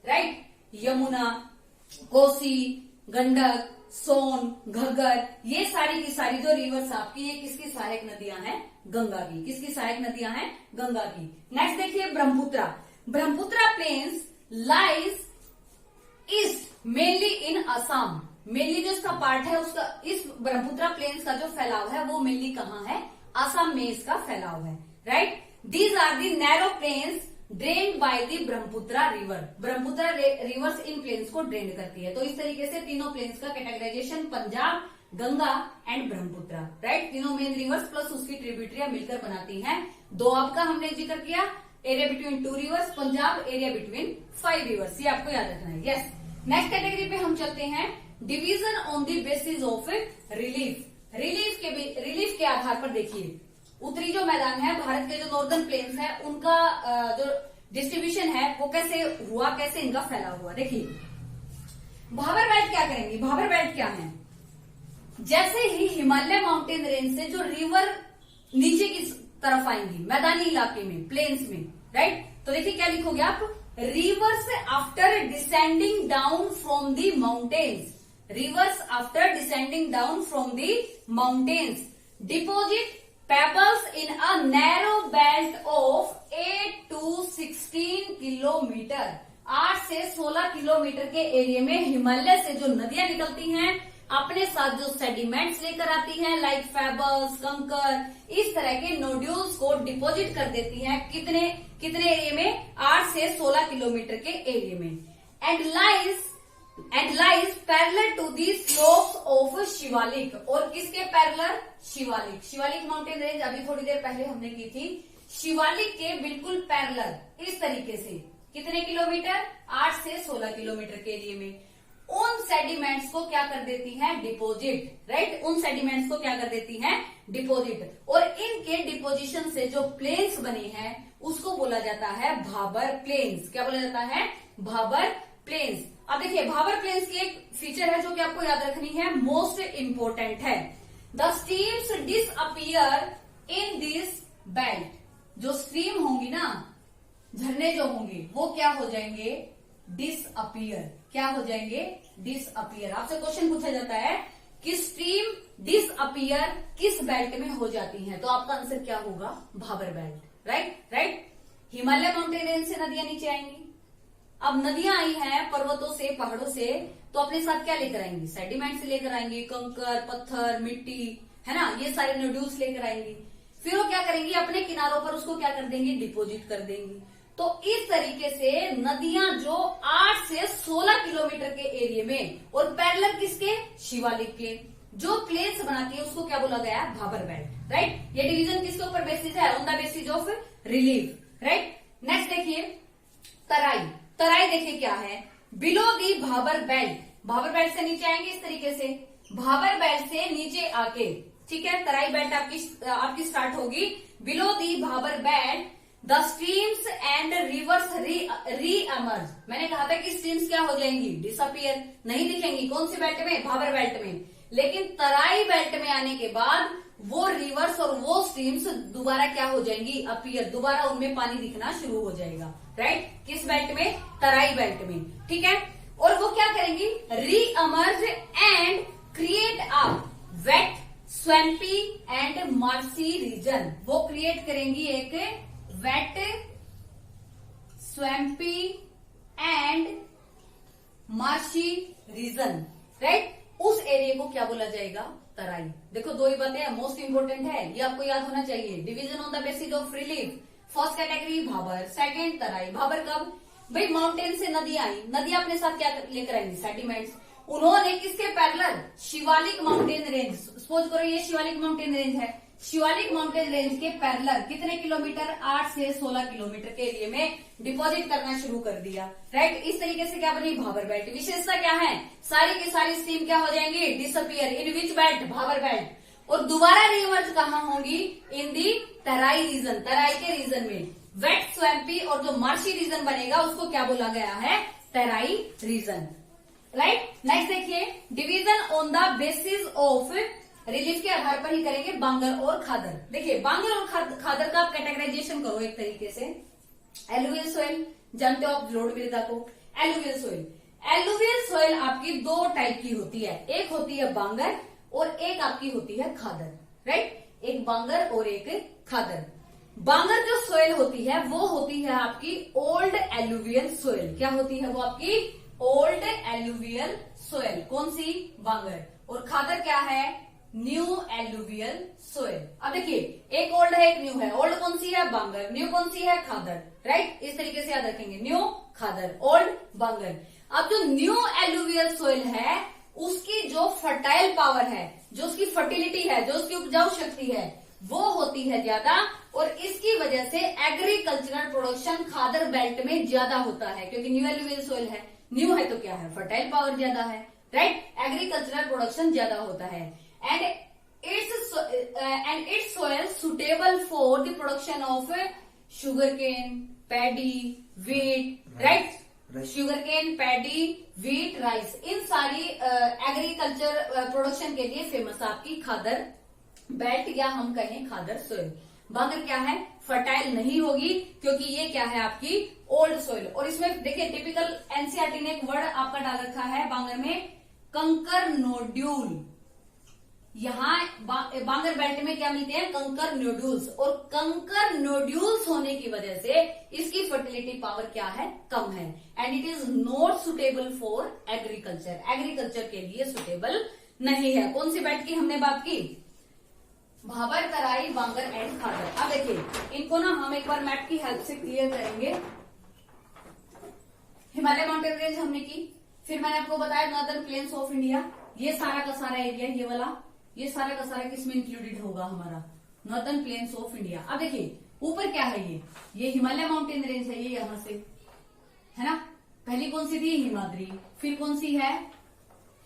right, Yamuna, Kosi, Gandak, Son, Ghaggar, ये सारी की सारी जो रिवर्स आपकी, ये किसकी सहायक नदियां हैं? गंगा की। किसकी सहायक नदियां हैं? गंगा की। नेक्स्ट देखिए, Brahmaputra, Brahmaputra plains lies east mainly in Assam, mainly जो इसका पार्ट है उसका, इस ब्रह्मपुत्र प्लेन्स का जो फैलाव है वो मेनली कहाँ है, असम में इसका फैलाव है, right. These are the narrow plains drained by the Brahmaputra river, Brahmaputra rivers in plains को ड्रेन करती है। तो इस तरीके से तीनों प्लेन्स का categorisation Punjab, Ganga and Brahmaputra, right. तीनों मेन रिवर्स प्लस उसकी ट्रिब्यूटरियां मिलकर बनाती हैं। दोआब का हमने जिक्र किया, area between 2 reverse, Punjab area between 5 reverse, ये आपको याद रखना है। यस, नेक्स्ट कैटेगरी पे हम चलते हैं, division on the basis of relief. Relief के आधार पर देखिए, उत्तरी जो मैदान है, भारत के जो नॉर्दर्न प्लेन्स है, उनका जो डिस्ट्रीब्यूशन है वो कैसे हुआ, कैसे इनका फैलाव हुआ। देखिए भाबर बेल्ट क्या करेंगी, भाबर बेल्ट क्या है, जैसे ही हिमालय माउंटेन रेंज से जो रिवर नीचे की तरफ आएंगी मैदानी इलाके में, प्लेन्स में, राइट। तो देखिए क्या लिखोगे आप, rivers after descending down from the mountains, rivers after descending down from the mountains deposit pebbles in a narrow belt of 8 to 16 kilometre, 8 से 16 किलोमीटर के एरिया में हिमालय से जो नदियां निकलती हैं अपने साथ जो सेडिमेंट्स लेकर आती हैं, लाइक फेबल्स, कंकर, इस तरह के नोड्यूल्स को डिपॉजिट कर देती हैं। कितने एरिया में, 8 से 16 किलोमीटर के एरिया में। And lies parallel to the slopes of Shivalik, और किसके parallel, Shivalik. Shivalik mountain range अभी थोड़ी देर पहले हमने की थी, शिवालिक के बिल्कुल पैरेलल इस तरीके से, कितने किलोमीटर, 8 से 16 किलोमीटर के एरिया में। उन सेडिमेंट्स को क्या कर देती हैं, डिपोजिट, राइट। उन सेडिमेंट्स को क्या कर देती हैं, डिपोजिट। और इनके डिपोजिशन से जो प्लेन्स बने हैं उसको बोला जाता है भाबर प्लेन्स। क्या बोला जाता है, भाबर प्लेन्स। अब देखिए भाबर प्लेन्स की एक फीचर है जो कि आपको याद रखनी है, मोस्ट इंपोर्टेंट है, the streams disappear in this belt. जो स्ट्रीम होंगी ना, झरने जो होंगे वो क्या हो जाएंगे, डिसअपियर। क्या हो जाएंगे, डिसअपियर। आपसे क्वेश्चन पूछा जाता है कि स्ट्रीम डिसअपियर किस बेल्ट में हो जाती है, तो आपका आंसर क्या होगा, Bhabar belt, right. Himalaya mountain range से नदियां नीचे आएंगी। अब नदियां आई हैं पर्वतों से, पहाड़ों से, तो अपने साथ क्या लेकर आएंगी, सेडिमेंट्स लेकर आएंगी, कंकर, पत्थर, मिट्टी, है ना, ये सारे नोड्यूल्स लेकर आएंगी। फिर वो क्या करेंगी, अपने किनारों पर उसको क्या कर देंगी, डिपोजिट कर देंगी। तो इस तरीके से नदियां जो 8 से 16 किलोमीटर के एरिया में, और पैरेलल किसके, शिवालिक के, जो प्लेन्स बनाती है उसको क्या बोला गया है, भाबर बेल्ट, राइट। ये डिवीजन किसके ऊपर बेसिस है, on the basis of relief, right. Next देखिए तराई। तराई देखिए क्या है, below the Bhabar belt, Bhabar belt से नीचे आएंगे इस तरीके से, भाबर बेल्ट से नीचे आके, ठीक है, तराई बेल्ट आपकी स्टार्ट होगी, below the Bhabar belt the streams and reverse री एमर्ज। मैंने कहा था कि स्ट्रीम्स क्या हो जाएंगी, डिसअपियर, नहीं दिखेंगी। कौन सी बेल्ट में, भाबर बेल्ट में। लेकिन तराई बेल्ट में आने के बाद वो रिवर्स और वो स्ट्रीम्स दोबारा क्या हो जाएंगी, अपीयर, दोबारा उनमें पानी दिखना शुरू हो जाएगा, राइट। किस बेल्ट में, तराई बेल्ट में, ठीक है। और वो क्या करेंगी, re emerge and create a wet, swampy and marshy region. वो क्रिएट करेंगी एक wet, swampy and marshy region, right. उस एरिया को क्या बोला जाएगा, तराई। देखो दो ही बातें हैं, मोस्ट इंपोर्टेंट है, ये आपको याद होना चाहिए। Division on the basis of relief, first category Bhabar, second Terai. Bhabar कब, भाई माउंटेन से नदी आई, नदियां अपने साथ क्या लेकर आएंगी, सेडिमेंट्स। उन्होंने किसके parallel, Shivalik mountain range, suppose करो ये शिवालिक माउंटेन रेंज है, शिवालिक माउंटेन रेंज के पैरेलल कितने किलोमीटर, 8 से 16 किलोमीटर के एरिया में डिपॉजिट करना शुरू कर दिया, राइट। इस तरीके से क्या बनी, भाबर बेल्ट। विशेषता क्या है, सारी की सारी स्ट्रीम क्या हो जाएंगी, डिसअपियर। इन विच बेल्ट, भाबर बेल्ट। और दोबारा रिवर्स कहाँ होंगी, इन दी तराई रीजन, तराई के रीजन में। वेट, स्वैम्पी और जो मार्शी रीजन बनेगा उसको क्या बोला गया है, तराई रीजन, राइट। नेक्स्ट देखिए, division on the basis of relief के आधार पर ही करेंगे बांगर और खादर। देखिए बांगर और खादर का आप कैटेगराइजेशन करो एक तरीके से। एलुवियल सोइल, जानते हो आप लोड मृदा को, एलुवियल सोइल। एलुवियल सोइल आपकी दो टाइप की होती है, एक होती है बांगर और एक आपकी होती है खादर, राइट। एक बांगर और एक खादर। बांगर जो सोइल होती है वो होती है आपकी ओल्ड एलुवियल सोइल। क्या होती है वो आपकी, ओल्ड एलुवियल सोयल, कौन सी, बांगर। और खादर क्या है, न्यू एलुवियल सोयल। अब देखिए, एक ओल्ड है एक न्यू है। ओल्ड कौन सी है, बांगर। न्यू कौन सी है, खादर। राइट, इस तरीके से याद रखेंगे, न्यू, खादर, ओल्ड, बांगर। अब जो न्यू एलुवियल सोयल है उसकी जो फर्टाइल पावर है, जो उसकी फर्टिलिटी है, जो उसकी उपजाऊ शक्ति है, वो होती है ज्यादा, और इसकी वजह से एग्रीकल्चरल प्रोडक्शन खादर बेल्ट में ज्यादा होता है, क्योंकि न्यू एलुवियल सोयल है। न्यू है तो क्या है, फर्टाइल पावर ज्यादा है। राइट, एग्रीकल्चरल प्रोडक्शन ज्यादा होता है। And its soil suitable for the production of sugar cane, paddy, wheat. Right, sugar cane, paddy, wheat, rice, इन सारी एग्रीकल्चर प्रोडक्शन के लिए फेमस आपकी खादर बेल्ट, या हम कहें खादर सोयल। बांगर क्या है, फर्टाइल नहीं होगी, क्योंकि ये क्या है आपकी ओल्ड सोयल। और इसमें देखिए टिपिकल एनसीईआरटी ने एक वर्ड आपका डाल रखा है बांगर में, कंकर नोड्यूल। यहाँ बांगर बेल्ट में क्या मिलते हैं, कंकर नोड्यूल्स। और कंकर नोड्यूल्स होने की वजह से इसकी फर्टिलिटी पावर क्या है, कम है। And it is not suitable for agriculture, agriculture के लिए सुटेबल नहीं है। कौन सी बेल्ट की हमने बात की, भाबर, तराई, बांगर एंड खादर। अब देखिए इनको ना हम एक बार मैप की हेल्प से क्लियर करेंगे। हिमालय माउंटेन रेंज हमने की, फिर मैंने आपको बताया नॉर्दर्न प्लेन्स ऑफ इंडिया, ये सारा का सारा एरिया, ये वाला, ये सारा का सारा किसमें इंक्लूडेड होगा, हमारा नॉर्दर्न प्लेन्स ऑफ इंडिया। अब देखिए ऊपर क्या है, ये हिमालय माउंटेन रेंज है, ये यहां से है ना। पहली कौन सी थी, हिमाद्री, फिर कौन सी है,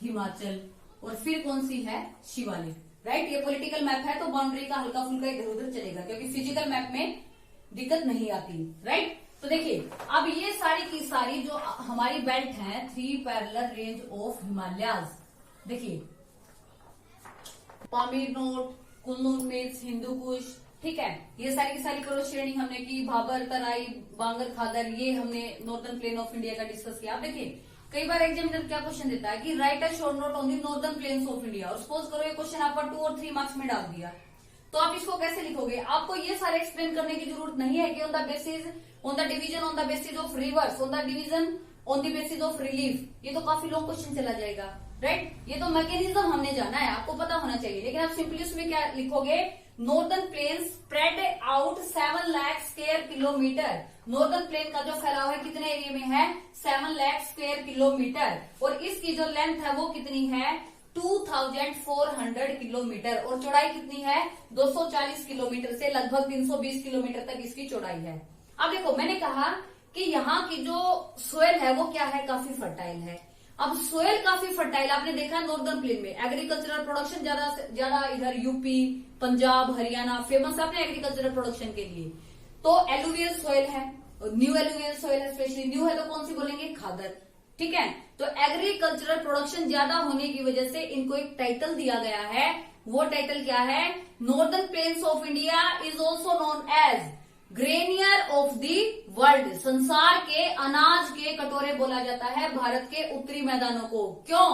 हिमाचल, और फिर कौन सी है, शिवालिक। राइट, ये पॉलिटिकल मैप है तो बाउंड्री का हल्का फुल्का इधर उधर चलेगा, क्योंकि फिजिकल मैप में दिक्कत नहीं आती। राइट, तो देखिए अब ये सारी की सारी जो हमारी बेल्ट है, 3 पैरेलल रेंज ऑफ हिमालयाज। देखिए पामीर नोट, कुल्लू मिर्च, हिंदू कुश, ठीक है, ये सारी की सारी क्रॉस श्रेणी हमने की। भाबर, तराई, बांगर, खादर, ये हमने नॉर्दर्न प्लेन ऑफ इंडिया का डिस्कस किया। आप देखिए कई बार एग्जामिनर क्या क्वेश्चन देता है कि right a short note on the northern plains of India, और सपोज करो ये क्वेश्चन आपका 2 और 3 मार्क्स में डाल दिया, तो आप इसको कैसे लिखोगे। आपको ये सारे एक्सप्लेन करने की जरूरत नहीं है कि on the basis, on the division, on the basis of reverse, on the division, on the basis of relief, ये तो काफी लॉन्ग क्वेश्चन चला जाएगा। राइट, ये तो मैकेनिज्म हमने जाना है, आपको पता होना चाहिए। लेकिन आप सिंपली उसमें क्या लिखोगे, northern plain spread out 7 lakh square kilometre. Northern plain का जो फैलाव है कितने एरिया में है, 7 लाख स्क्वायर किलोमीटर, और इसकी जो लेंथ है वो कितनी है, 2400 किलोमीटर, और चौड़ाई कितनी है, 240 किलोमीटर से लगभग 320 किलोमीटर तक इसकी चौड़ाई है। अब देखो मैंने कहा कि यहाँ की जो सोयल है वो क्या है, काफी फर्टाइल है। अब सोयल काफी फर्टाइल, आपने देखा नॉर्दर्न प्लेन में एग्रीकल्चरल प्रोडक्शन ज्यादा से ज्यादा, इधर यूपी, पंजाब, हरियाणा फेमस है एग्रीकल्चरल प्रोडक्शन के लिए। तो एलुवियल सोयल है, न्यू एलुवियल सोयल है, स्पेशली न्यू है तो कौन सी बोलेंगे, खादर। ठीक है, तो एग्रीकल्चरल प्रोडक्शन ज्यादा होने की वजह से इनको एक टाइटल दिया गया है, वो टाइटल क्या है, northern plains of India is also known as granary of the world. संसार के अनाज के कटोरे बोला जाता है भारत के उत्तरी मैदानों को। क्यों,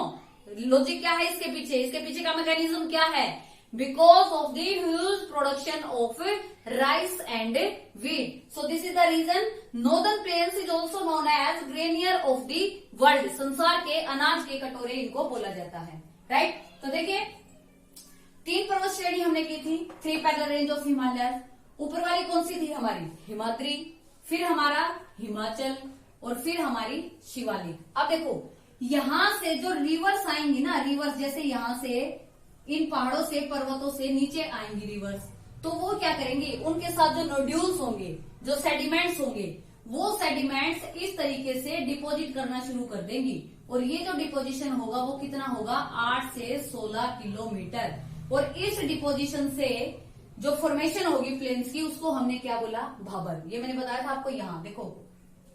लॉजिक क्या है इसके पीछे, इसके पीछे का मैकेनिज्म क्या है, because of the huge production of rice and wheat. So this is the reason northern plains is also known as granary of the world. संसार के अनाज के कटोरे इनको बोला जाता है। राइट, तो देखिए 3 पर्वत श्रेणी हमने की थी, 3 पैरेलल रेंज ऑफ हिमालय। ऊपर वाली कौन सी थी हमारी, हिमाद्री, फिर हमारा हिमाचल, और फिर हमारी शिवालिक। अब देखो यहां से जो रिवर्स आएंगी ना, रिवर्स जैसे यहां से इन पहाड़ों से, पर्वतों से नीचे आएंगी रिवर्स, तो वो क्या करेंगे, उनके साथ जो नोड्यूल्स होंगे, जो सेडिमेंट्स होंगे, वो सेडिमेंट्स इस तरीके से डिपोजिट करना शुरू कर देंगी। और ये जो डिपोजिशन होगा वो कितना होगा, 8 से 16 किलोमीटर। और इस डिपोजिशन से जो फॉर्मेशन होगी प्लेन्स की, उसको हमने क्या बोला, भाबर। ये मैंने बताया था आपको। यहाँ देखो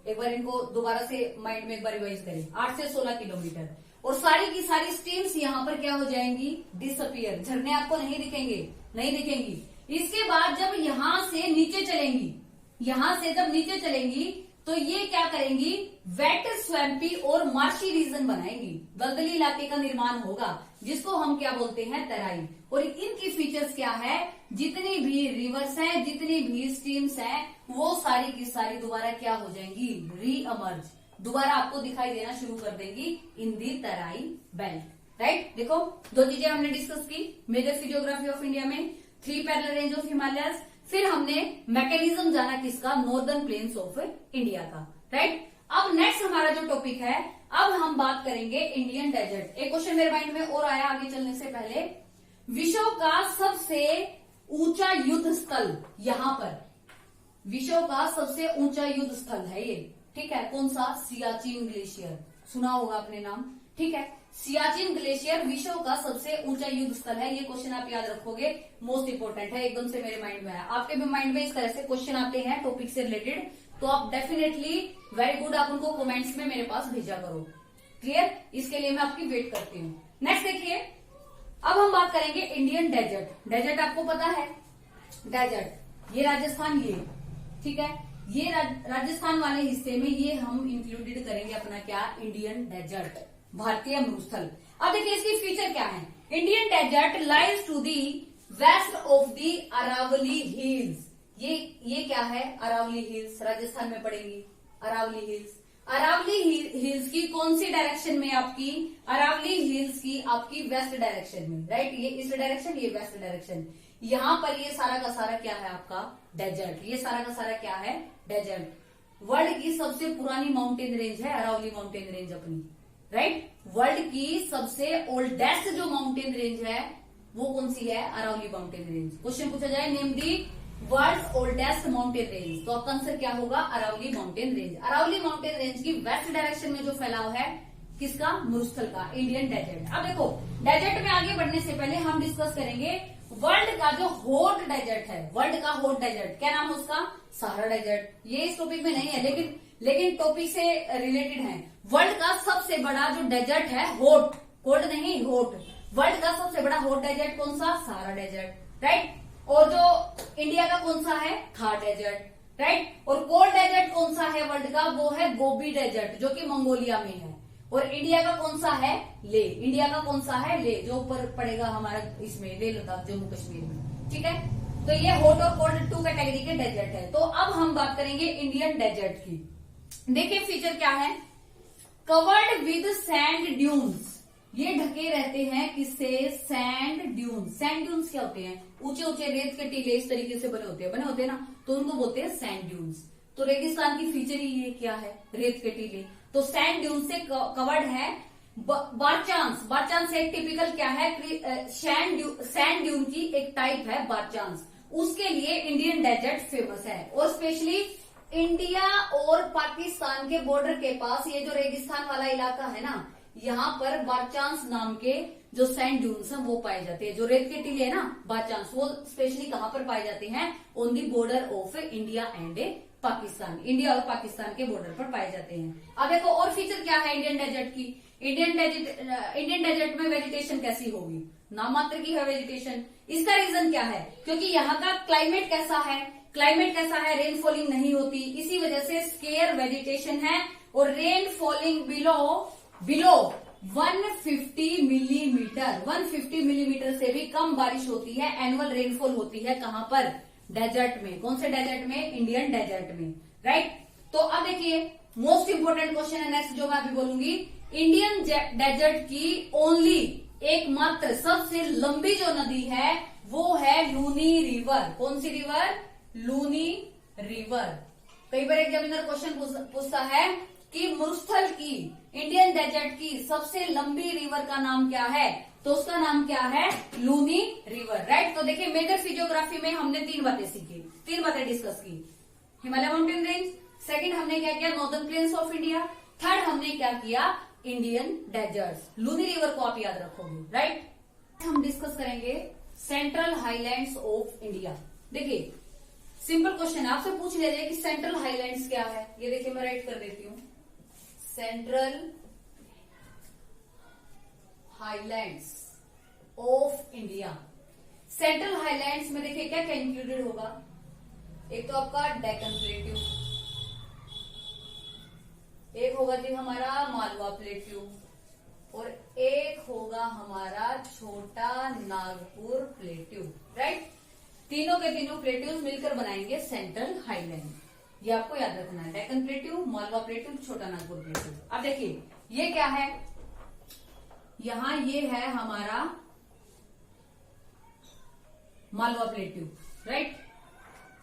एक बार इनको दोबारा से माइंड में एक बार रिवाइज करें, 8 से 16 किलोमीटर, और सारी की सारी स्ट्रीम्स यहाँ पर क्या हो जाएंगी, डिसअपियर, झरने आपको नहीं दिखेंगे, नहीं दिखेंगी। इसके बाद जब यहां से नीचे चलेंगी, यहां से जब नीचे चलेंगी तो ये क्या करेंगी, वेट स्वैम्पी और मार्शी रीजन बनाएंगी, दलदली इलाके का निर्माण होगा, जिसको हम क्या बोलते हैं, तराई। और इनकी फीचर्स क्या है, जितनी भी रिवर्स हैं, जितनी भी स्ट्रीम्स हैं, वो सारी की सारी दोबारा क्या हो जाएंगी, री अमर्ज, दोबारा आपको दिखाई देना शुरू कर देंगी इन दी तराई बेल्ट। राइट, देखो दो चीजें हमने डिस्कस की, मेजर फिजियोग्राफी ऑफ इंडिया में 3 पैरेलल रेंज ऑफ हिमालयस, फिर हमने मैकेनिज्म जाना किसका, नॉर्दर्न प्लेन्स ऑफ इंडिया का। राइट, अब नेक्स्ट हमारा जो टॉपिक है, अब हम बात करेंगे इंडियन डेजर्ट। एक क्वेश्चन मेरे माइंड में और आया आगे चलने से पहले, विश्व का सबसे ऊंचा युद्ध स्थल, यहां पर विश्व का सबसे ऊंचा युद्ध स्थल है ये, ठीक है, कौन सा, सियाचिन ग्लेशियर, सुना होगा आपने नाम, ठीक है, सियाचिन ग्लेशियर विश्व का सबसे ऊंचा युद्ध स्थल है। ये क्वेश्चन आप याद रखोगे, मोस्ट इंपोर्टेंट है, एकदम से मेरे माइंड में आया। आपके भी माइंड में इस तरह से क्वेश्चन आते हैं टॉपिक से रिलेटेड, तो आप डेफिनेटली वेरी गुड, आप उनको कमेंट्स में मेरे पास भेजा करो। क्लियर, इसके लिए मैं आपकी वेट करती हूँ। नेक्स्ट देखिए, अब हम बात करेंगे इंडियन डेजर्ट। डेजर्ट आपको पता है, डेजर्ट ये राजस्थान, ये ठीक है, ये राजस्थान वाले हिस्से में ये हम इंक्लूडेड करेंगे अपना क्या, इंडियन डेजर्ट, भारतीय मरुस्थल। अब देखिए इसकी फीचर क्या है, Indian desert lies to the west of the Aravalli hills. ये क्या है, अरावली हिल्स, राजस्थान में पड़ेंगी अरावली हिल्स। अरावली हिल्स की कौन सी डायरेक्शन में, आपकी अरावली हिल्स की आपकी वेस्ट डायरेक्शन में। राइट, ये ईस्ट डायरेक्शन, ये वेस्ट डायरेक्शन। यहां पर ये सारा का सारा क्या है आपका, डेजर्ट। ये सारा का सारा क्या है, डेजर्ट। वर्ल्ड की सबसे पुरानी माउंटेन रेंज है अरावली माउंटेन रेंज अपनी। राइट, वर्ल्ड की सबसे ओल्डेस्ट जो माउंटेन रेंज है वो कौन सी है, अरावली माउंटेन रेंज। क्वेश्चन पूछा जाए name the world oldest mountain range, तो आपका आंसर क्या होगा, Aravalli mountain range. Aravalli mountain range की वेस्ट डायरेक्शन में जो फैलाव है किसका, मरुस्थल का, इंडियन डेजर्ट। अब देखो डेजर्ट में आगे बढ़ने से पहले हम डिस्कस करेंगे वर्ल्ड का जो हॉट डेजर्ट है, वर्ल्ड का हॉट डेजर्ट, क्या नाम है उसका, सहारा डेजर्ट। ये इस टॉपिक में नहीं है, लेकिन टॉपिक से रिलेटेड है। वर्ल्ड का सबसे बड़ा जो डेजर्ट है, हॉट, कोल्ड नहीं, हॉट, वर्ल्ड का सबसे बड़ा हॉट डेजर्ट कौन सा, सहारा डेजर्ट। राइट, और जो इंडिया का कौन सा है, थार डेजर्ट। राइट, और कोल्ड डेजर्ट कौन सा है वर्ल्ड का, वो है गोबी डेजर्ट, जो कि मंगोलिया में है। और इंडिया का कौन सा है, ले, इंडिया का कौन सा है, ले, जो ऊपर पड़ेगा हमारा इसमें, ले लद्दाख जम्मू कश्मीर में। ठीक है, तो ये हॉट और कोल्ड 2 कैटेगरी के डेजर्ट है। तो अब हम बात करेंगे इंडियन डेजर्ट की। देखिए फीचर क्या है, कवर्ड विद सैंड ड्यून्स, ये ढके रहते हैं किससे, सैंड ड्यून्स। सैंड ड्यून्स क्या होते हैं, ऊंचे ऊंचे रेत के टीले इस तरीके से बने होते हैं ना, तो उनको बोलते हैं सैंड ड्यून्स। तो रेगिस्तान की फीचर ही ये क्या है, रेत के टीले। तो सैंड ड्यून से कवर्ड है। बारचांस एक टिपिकल क्या है, सैंड ड्यून की एक टाइप है बारचांस, उसके लिए इंडियन डेजर्ट फेमस है। और स्पेशली इंडिया और पाकिस्तान के बॉर्डर के पास ये जो रेगिस्तान वाला इलाका है ना, यहाँ पर बारचांस नाम के जो सैंड ड्यून्स हैं वो पाए जाते हैं। जो रेत के टीले है ना बारचांस, वो स्पेशली कहाँ पर पाए जाते हैं, on the border of India and Pakistan, India और पाकिस्तान के बॉर्डर पर पाए जाते हैं। अब देखो और फीचर क्या है इंडियन डेजर्ट की, इंडियन डेजर्ट में वेजिटेशन कैसी होगी, नाम मात्र की है वेजिटेशन। इसका रीजन क्या है, क्योंकि यहाँ का क्लाइमेट कैसा है, रेन फॉलिंग नहीं होती, इसी वजह से स्केयर वेजिटेशन है। और रेन फॉलिंग बिलो 150 मिलीमीटर से भी कम बारिश होती है, एनुअल रेनफॉल होती है कहां पर, डेजर्ट में। कौन से डेजर्ट में, इंडियन डेजर्ट में। राइट, तो अब देखिए मोस्ट इंपोर्टेंट क्वेश्चन है नेक्स्ट जो मैं अभी बोलूंगी, इंडियन डेजर्ट की ओनली एकमात्र सबसे लंबी जो नदी है वो है लूनी रिवर। कौन सी रिवर, लूनी रिवर। कई बार एग्जामिनर क्वेश्चन पूछता है कि मरुस्थल की, इंडियन डेजर्ट की सबसे लंबी रिवर का नाम क्या है, तो उसका नाम क्या है, लूनी रिवर। राइट, तो देखिए मेजर फिजियोग्राफी में हमने 3 बातें सीखी, 3 बातें डिस्कस की, हिमालय माउंटेन रेंज, सेकंड हमने क्या किया, northern plains of India, third हमने क्या किया, इंडियन डेजर्ट्स। लूनी रिवर को आप याद रखोगे। राइट, हम डिस्कस करेंगे सेंट्रल हाईलैंड्स ऑफ इंडिया। देखिए सिंपल क्वेश्चन है, आपसे पूछ लिया जाए कि सेंट्रल हाईलैंड्स क्या है, ये देखिए मैं राइट कर देती हूं, central highlands of India. Central highlands में देखिए क्या क्या इंक्लूडेड होगा, एक तो आपका डेक्कन प्लेट्यू, एक होगा जी हमारा मालवा प्लेट्यू, और एक होगा हमारा छोटा नागपुर प्लेट्यू। राइट, तीनों के तीनों प्लेट्यूज मिलकर बनाएंगे सेंट्रल हाईलैंड। ये आपको याद रखना है। Deccan plateau, Malwa plateau, Chota Nagpur plateau. अब देखिए ये क्या है, यहां ये है हमारा मालवा प्लेट्यू, राइट।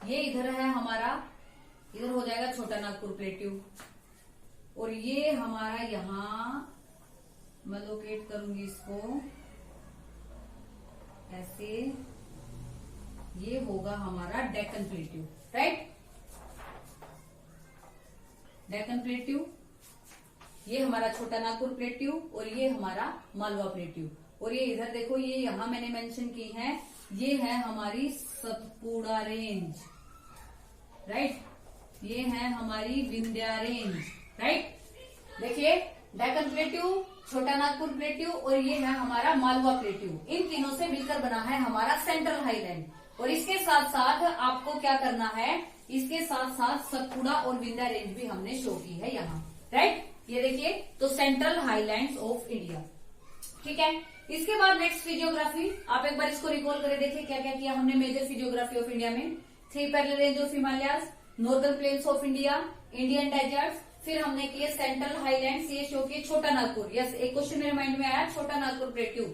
ये इधर है हमारा, इधर हो जाएगा छोटा नागपुर प्लेट्यू, और ये हमारा यहां मैं लोकेट करूंगी इसको ऐसे, ये होगा हमारा Deccan plateau, right. Deccan plateau, ये हमारा छोटा नागपुर प्लेट्यू, और ये हमारा मालवा प्लेट्यू। और ये इधर देखो, ये यहां मैंने मेंशन की है, ये है हमारी सतपुड़ा रेंज, राइट। ये है हमारी विंध्या रेंज, राइट। देखिए डेक्कन प्लेट्यू, छोटा नागपुर प्लेट्यू, और ये है हमारा मालवा प्लेट्यू। इन तीनों से मिलकर बना है हमारा सेंट्रल हाईलैंड। और इसके साथ साथ आपको क्या करना है, इसके साथ साथ सतपुड़ा और विंध्या रेंज भी हमने शो की है यहाँ, राइट। ये देखिए, तो सेंट्रल हाईलैंड्स ऑफ इंडिया, ठीक है। इसके बाद नेक्स्ट फिजियोग्राफी, आप एक बार इसको रिकॉल करके देखिए क्या क्या किया हमने मेजर फिजियोग्राफी ऑफ इंडिया में। 3 parallel range of Himalayas, northern plains of India, Indian deserts, फिर हमने किए सेंट्रल हाईलैंड्स, ये शो किए छोटा नागपुर। यस, एक क्वेश्चन मेरे माइंड में आया, Chota Nagpur plateau.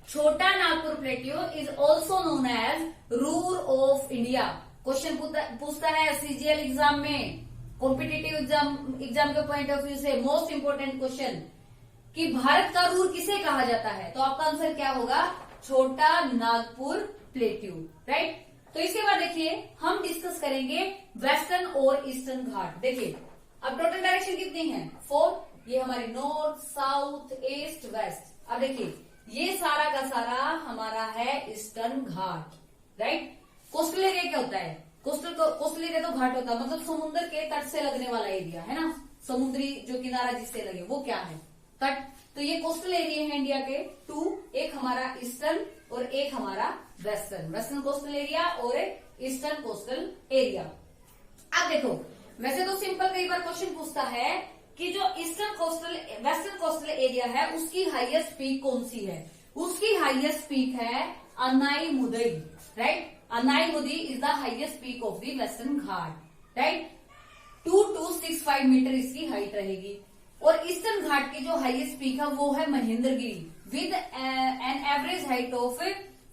Chota Nagpur plateau is also known as Ruhr of India. Question पूछता है सीजीएल एग्जाम में, कॉम्पिटिटिव एग्जाम के पॉइंट ऑफ व्यू से मोस्ट इंपोर्टेंट क्वेश्चन, कि भारत का रूर किसे कहा जाता है, तो आपका आंसर क्या होगा, छोटा नागपुर प्लेट्यू, राइट। तो इसके बाद देखिए हम डिस्कस करेंगे वेस्टर्न और ईस्टर्न घाट। देखिए अब टोटल डायरेक्शन कितनी है, 4। ये हमारी नॉर्थ, साउथ, ईस्ट, वेस्ट। अब देखिए ये सारा का सारा हमारा है ईस्टर्न घाट, राइट। कोस्टल एरिया क्या होता है, कोस्टल एरिया तो घाट होता है, मतलब समुद्र के तट से लगने वाला एरिया है ना, समुद्री जो किनारा जिससे लगे वो क्या है, तट। तो ये कोस्टल एरिया है इंडिया के 2, एक हमारा ईस्टर्न और एक हमारा वेस्टर्न। वेस्टर्न कोस्टल एरिया और एक ईस्टर्न कोस्टल एरिया। अब देखो वैसे तो सिंपल कई बार क्वेश्चन पूछता है कि जो वेस्टर्न कोस्टल एरिया है उसकी हाईएस्ट पीक कौन सी है, उसकी हाईएस्ट पीक है अनाई मुदई, right. Anaimudi is the highest peak of the western Ghat, right. 2265 metre इसकी हाइट रहेगी। और ईस्टर्न घाट की जो हाईएस्ट पीक है वो है Mahendragiri with an average height of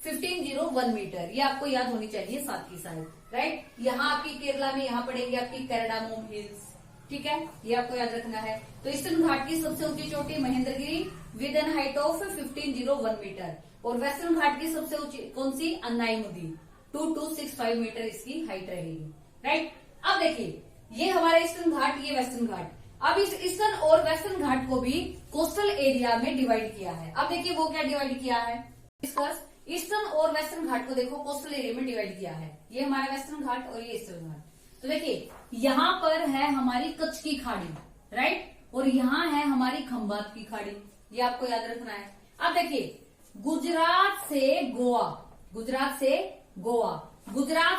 1501 metre. ये आपको याद होनी चाहिए साथ की साथ, राइट। यहाँ आपकी केरला में यहाँ पड़ेंगे आपकी कैराडामोम हिल्स, ठीक है, ये आपको याद रखना है। तो ईस्टर्न घाट की सबसे ऊंची चोटी Mahendragiri with an height of 1501 metre, और वेस्टर्न घाट की सबसे ऊंची कौन सी, अनाईमुदी, 2265 मीटर इसकी हाइट रहेगी, राइट। अब देखिए ये हमारा ईस्टर्न घाट, ये वेस्टर्न घाट। अब इस ईस्टर्न और वेस्टर्न घाट को भी कोस्टल एरिया में डिवाइड किया है। अब देखिए वो क्या डिवाइड किया है, डिस्कस। ईस्टर्न और वेस्टर्न घाट को देखो कोस्टल एरिया में डिवाइड किया है, ये हमारा वेस्टर्न घाट और ये ईस्टर्न घाट। तो देखिए यहाँ पर है हमारी कच्छ की खाड़ी, राइट, और यहाँ है हमारी खंबात की खाड़ी, ये आपको याद रखना है। अब देखिए गुजरात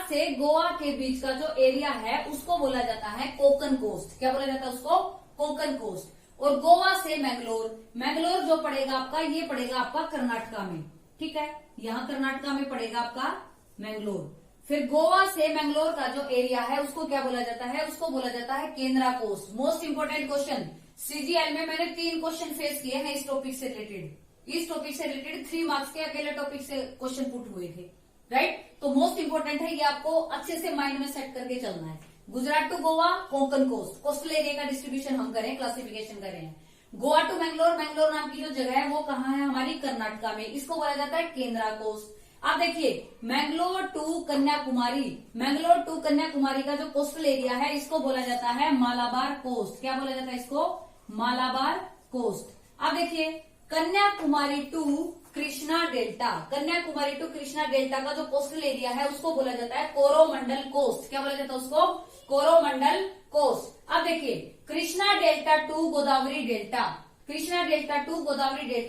से गोवा के बीच का जो एरिया है उसको बोला जाता है कोंकण कोस्ट। क्या बोला जाता है उसको, कोंकण कोस्ट। और गोवा से मैंगलोर जो पड़ेगा आपका, ये पड़ेगा आपका कर्नाटका में, ठीक है, यहाँ कर्नाटका में पड़ेगा आपका मैंगलोर। फिर गोवा से मैंगलोर का जो एरिया है उसको क्या बोला जाता है, उसको बोला जाता है केंद्रा coast. Most important question, CGL में मैंने 3 क्वेश्चन फेस किए हैं इस टॉपिक से रिलेटेड। इस टॉपिक से रिलेटेड 3 मार्क्स के अकेले टॉपिक से क्वेश्चन पुट हुए थे, राइट। तो मोस्ट इंपोर्टेंट है, ये आपको अच्छे से माइंड में सेट करके चलना है। Gujarat to Goa Konkan coast, coastal area का डिस्ट्रीब्यूशन हम करें, क्लासिफिकेशन करें। गोवा टू मैंगलोर नाम की जो जगह है वो कहाँ है, हमारी कर्नाटका में, इसको बोला जाता है केंद्रा कोस्ट। आप देखिए मैंगलोर टू कन्याकुमारी का जो कोस्टल एरिया है इसको बोला जाता है मालाबार कोस्ट। क्या बोला जाता है इसको, मालाबार कोस्ट। अब देखिए कन्याकुमारी टू कृष्णा डेल्टा का जो कोस्टल एरिया है उसको बोला जाता है कोरोमंडल कोस्ट। क्या बोला जाता है उसको, कोरोमंडल कोस्ट। अब देखिए Krishna delta to Godavari delta,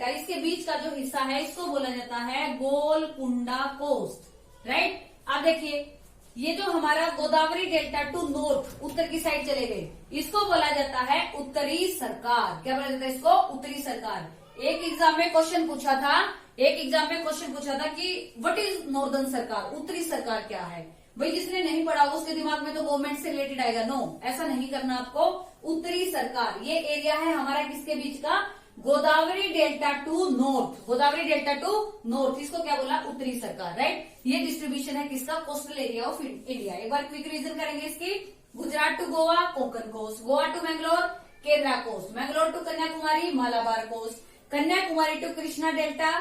इसके बीच का जो हिस्सा है इसको बोला जाता है गोलकुंडा कोस्ट, राइट। अब देखिए ये जो हमारा गोदावरी डेल्टा टू नॉर्थ, उत्तर की साइड चले गए, इसको बोला जाता है उत्तरी सरकार। क्या बोला जाता है इसको, उत्तरी सरकार। एक एग्जाम में क्वेश्चन पूछा था कि व्हाट इज नॉर्दर्न सरकार, उत्तरी सरकार क्या है। भाई जिसने नहीं पढ़ा उसके दिमाग में तो गवर्नमेंट से रिलेटेड आएगा। नो, ऐसा नहीं करना आपको। उत्तरी सरकार, ये एरिया है हमारा किसके बीच का? Godavari delta two north, Godavari delta two north, इसको क्या बोला? उत्तरी सरकार, राइट। ये डिस्ट्रीब्यूशन है किसका? Coastal area of India. एक बार क्विक रिवीजन करेंगे इसकी। Gujarat to Goa Konkan coast, Goa to Mangalore Kerala coast, Mangalore to Kanyakumari Malabar coast, Kanyakumari to Krishna delta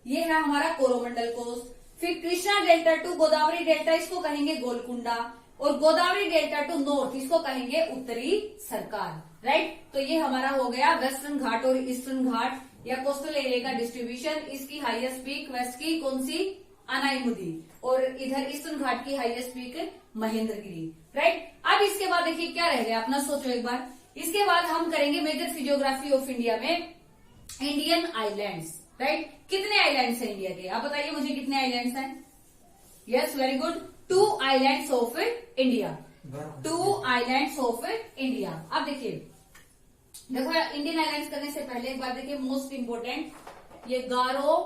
ये है हमारा कोरोमंडल कोस्ट, फिर Krishna delta to Godavari delta इसको कहेंगे गोलकुंडा, और गोदावरी डेल्टा टू नॉर्थ इसको कहेंगे उत्तरी सरकार, राइट। तो ये हमारा हो गया वेस्टर्न घाट और ईस्टर्न घाट या कोस्टल एरिया का डिस्ट्रीब्यूशन। इसकी हाईएस्ट पीक वेस्ट की कौन सी? अनाईमुदी, और इधर ईस्टर्न घाट की हाईएस्ट पीक महेंद्रगिरी, राइट। अब इसके बाद देखिए क्या रह गया अपना, सोचो एक बार। इसके बाद हम करेंगे मेजर फिजियोग्राफी ऑफ इंडिया में इंडियन आइलैंड्स, राइट। कितने आइलैंड्स हैं इंडिया के? आप बताइए मुझे कितने आइलैंड्स हैं? Yes, very good. 2 islands of India, 2 islands of India. अब देखिए, देखो इंडियन आइलैंड्स करने से पहले एक बात देखिए, मोस्ट इंपोर्टेंट, ये गारो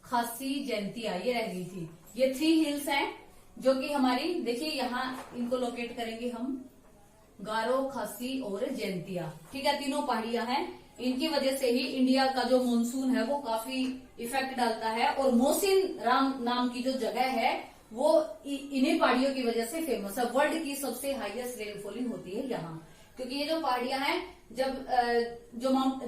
खासी जयंतिया ये रह गई थी। ये 3 हिल्स हैं जो कि हमारी, देखिए यहां इनको लोकेट करेंगे हम, गारो खासी और जयंतिया, ठीक है। तीनों पहाड़ियां हैं, इनकी वजह से ही इंडिया का जो मानसून है वो काफी इफेक्ट डालता है, और मोहसिन राम नाम की जो जगह है वो इन्हीं पहाड़ियों की वजह से फेमस है। वर्ल्ड की सबसे हाईएस्ट रेनफॉलिंग होती है यहाँ, क्योंकि ये जो पहाड़ियां हैं जब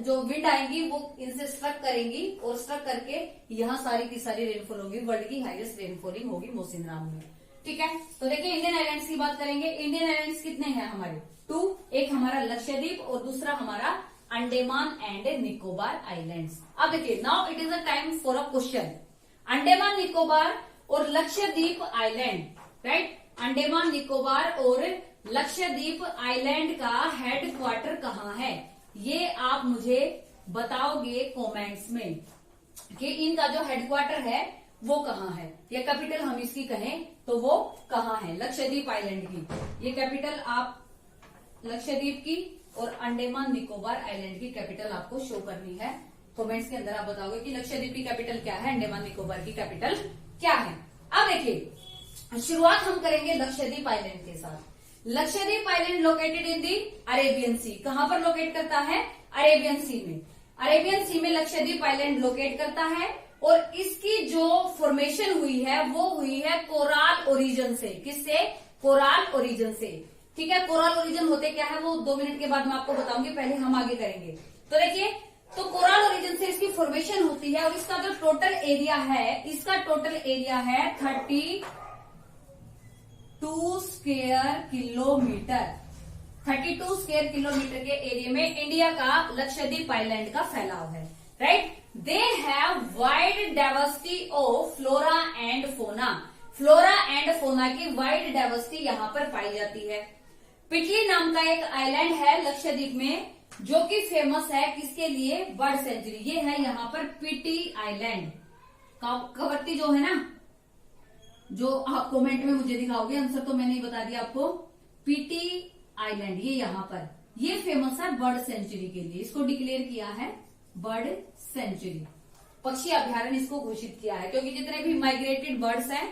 जो विंड आएंगी वो इनसे स्ट्रक करेंगी, और स्ट्रक करके यहाँ सारी की सारी रेनफॉल होगी, वर्ल्ड की हाईएस्ट रेनफॉलिंग होगी मोहसिन राम में, ठीक है। तो देखिए इंडियन आइलैंड्स की बात करेंगे। इंडियन आइलैंड्स कितने हैं हमारे? 2, एक हमारा लक्षद्वीप और दूसरा हमारा अंडमान एंड निकोबार आइलैंड्स। अब देखिए, now it is a time for a question. Andaman Nicobar और लक्षद्वीप आइलैंड, राइट, अंडमान निकोबार और लक्षद्वीप आइलैंड का हेडक्वार्टर कहाँ है? ये आप मुझे बताओगे कमेंट्स में कि इनका जो हेडक्वार्टर है वो कहाँ है, या कैपिटल हम इसकी कहें तो वो कहाँ है लक्षद्वीप आइलैंड की। ये कैपिटल आप लक्षद्वीप की और अंडमान निकोबार आइलैंड की कैपिटल आपको शो करनी है। कमेंट्स के अंदर आप बताओगे कि लक्षद्वीप की कैपिटल क्या है, अंडमान निकोबार की कैपिटल क्या है। अब देखिए, शुरुआत हम करेंगे लक्षद्वीप आइलैंड के साथ। Lakshadweep island located in the Arabian sea, कहां पर लोकेट करता है? अरेबियन सी में। अरेबियन सी में लक्षद्वीप आइलैंड लोकेट करता है, और इसकी जो फॉर्मेशन हुई है वो हुई है कोराल ओरिजिन से। किससे? कोराल ओरिजिन से, ठीक है। कोराल ओरिजिन होते क्या है वो 2 मिनट के बाद मैं आपको बताऊंगी, पहले हम आगे करेंगे। तो देखिए, तो कोराल ओरिजिन से इसकी फॉर्मेशन होती है, और इसका जो टोटल एरिया है, इसका टोटल एरिया है 32 स्क्वायर किलोमीटर। 32 स्क्वायर किलोमीटर के एरिया में इंडिया का लक्षद्वीप आइलैंड का फैलाव है, right. They have wide diversity of flora and fauna. Flora and fauna की वाइड डाइवर्सिटी यहाँ पर पाई जाती है। पिटली नाम का एक आइलैंड है लक्षद्वीप में, जो कि फेमस है किसके लिए? Bird sanctuary. ये है यहाँ पर पीटी आइलैंड। कवरती जो है ना, जो आप कमेंट में मुझे दिखाओगे, आंसर तो मैंने ही बता दिया आपको। पीटी आइलैंड ये यहाँ पर, ये फेमस है बर्ड सेंचुरी के लिए। इसको डिक्लेयर किया है बर्ड सेंचुरी, पक्षी अभ्यारण्य इसको घोषित किया है, क्योंकि जितने भी माइग्रेटेड बर्ड्स हैं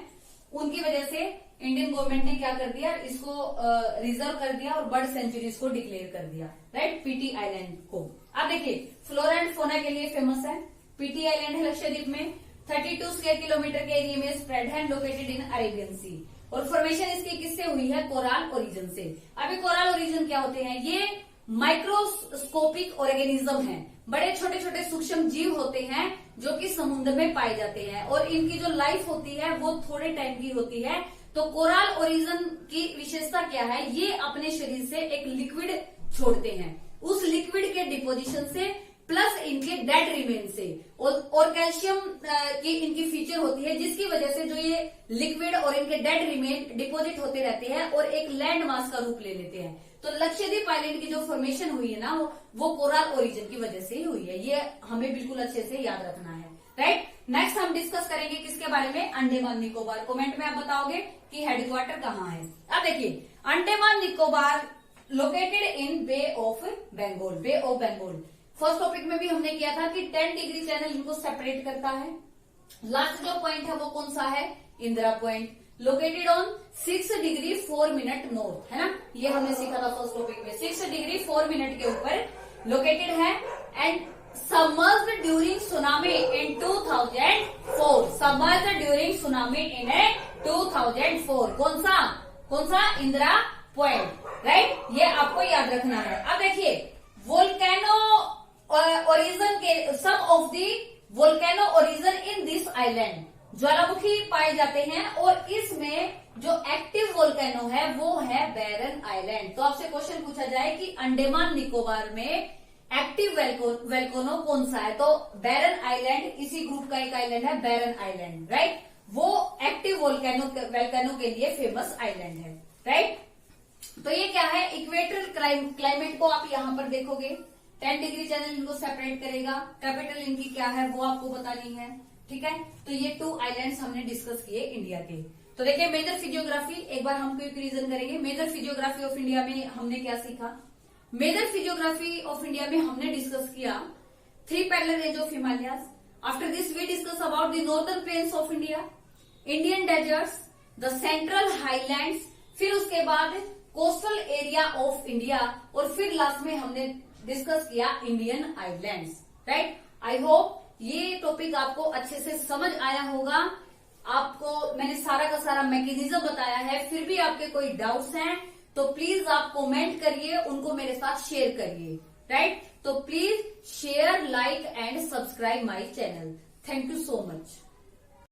उनकी वजह से इंडियन गवर्नमेंट ने क्या कर दिया, इसको रिजर्व कर दिया और बर्ड सेंचुरी इसको डिक्लेयर कर दिया, राइट, पीटी आइलैंड को। अब देखिए, फ्लोरा एंड फोना के लिए फेमस है। पीटी आइलैंड है लक्षद्वीप में, 32 स्क्वायर किलोमीटर के एरिया में स्प्रेड है, लोकेटेड इन अरेबियन सी, और फॉर्मेशन इसकी किससे हुई है? कोराल ओरिजिन से। अभी कोराल ओरिजिन क्या होते हैं? ये माइक्रोस्कोपिक ऑर्गेनिज्म हैं, बड़े छोटे छोटे सूक्ष्म जीव होते हैं जो कि समुद्र में पाए जाते हैं, और इनकी जो लाइफ होती है वो थोड़े टाइम की होती है। तो कोराल ओरिजिन की विशेषता क्या है? ये अपने शरीर से एक लिक्विड छोड़ते हैं, उस लिक्विड के डिपोजिशन से प्लस इनके डेड रिमेन से, और कैल्शियम की इनकी फीचर होती है, जिसकी वजह से जो ये लिक्विड और इनके डेड रिमेन डिपोजिट होते रहते हैं और एक लैंड मास का रूप ले लेते हैं। तो लक्षद्वीप आइलैंड की जो फॉर्मेशन हुई है ना, वो कोराल ओरिजिन की वजह से ही हुई है। ये हमें बिल्कुल अच्छे से याद रखना है, राइट। नेक्स्ट हम डिस्कस करेंगे किसके बारे में? अंडमान निकोबार। कमेंट में आप बताओगे कि हेडक्वार्टर कहाँ है। अब देखिए, Andaman Nicobar located in bay of Bengal, bay of Bengal. First topic में भी हमने किया था कि 10 डिग्री चैनल इनको सेपरेट करता है। लास्ट जो पॉइंट है वो कौन सा है? Indira point. Located on 6 degree 4 minute north, है ना, ये हमने सीखा था फर्स्ट टॉपिक में। 6 डिग्री 4 मिनट के ऊपर लोकेटेड है and submerged during tsunami in 2004। Submerged during tsunami in 2004। कौन सा इंदिरा पॉइंट, राइट, ये आपको याद रखना है। अब देखिए वोल्केनो ओरिजिन के some of the volcano origin in this island, ज्वालामुखी पाए जाते हैं और इसमें जो एक्टिव वोल्केनो है वो है बैरन आइलैंड। तो आपसे क्वेश्चन पूछा जाए कि अंडमान निकोबार में एक्टिव वोल्केनो कौन सा है, तो बैरन आइलैंड इसी ग्रुप का एक आइलैंड है, बैरन आइलैंड, राइट, वो एक्टिव वोल्केनो के लिए फेमस आइलैंड है, राइट। तो ये क्या है, इक्वेटरल क्लाइमेट को आप यहाँ पर देखोगे, 10 डिग्री चैनल इनको सेपरेट करेगा, कैपिटल इनकी क्या है वो आपको बतानी है, ठीक है। तो ये 2 आइलैंड्स हमने डिस्कस किए इंडिया के। तो देखिए मेजर फिजियोग्राफी, एक बार हम क्विक रिवीजन करेंगे। मेजर फिजियोग्राफी ऑफ इंडिया में हमने क्या सीखा, मेजर फिजियोग्राफी ऑफ इंडिया में हमने डिस्कस किया 3 parallel range of Himalayas. After this we discuss about the northern plains of India, Indian deserts, the central highlands, फिर उसके बाद कोस्टल एरिया ऑफ इंडिया और फिर लास्ट में हमने डिस्कस किया Indian islands, right. I hope ये टॉपिक आपको अच्छे से समझ आया होगा। आपको मैंने सारा का सारा मैकेनिज्म बताया है, फिर भी आपके कोई डाउट्स हैं तो प्लीज आप कमेंट करिए, उनको मेरे साथ शेयर करिए, राइट। तो please share, like and subscribe my channel. Thank you so much.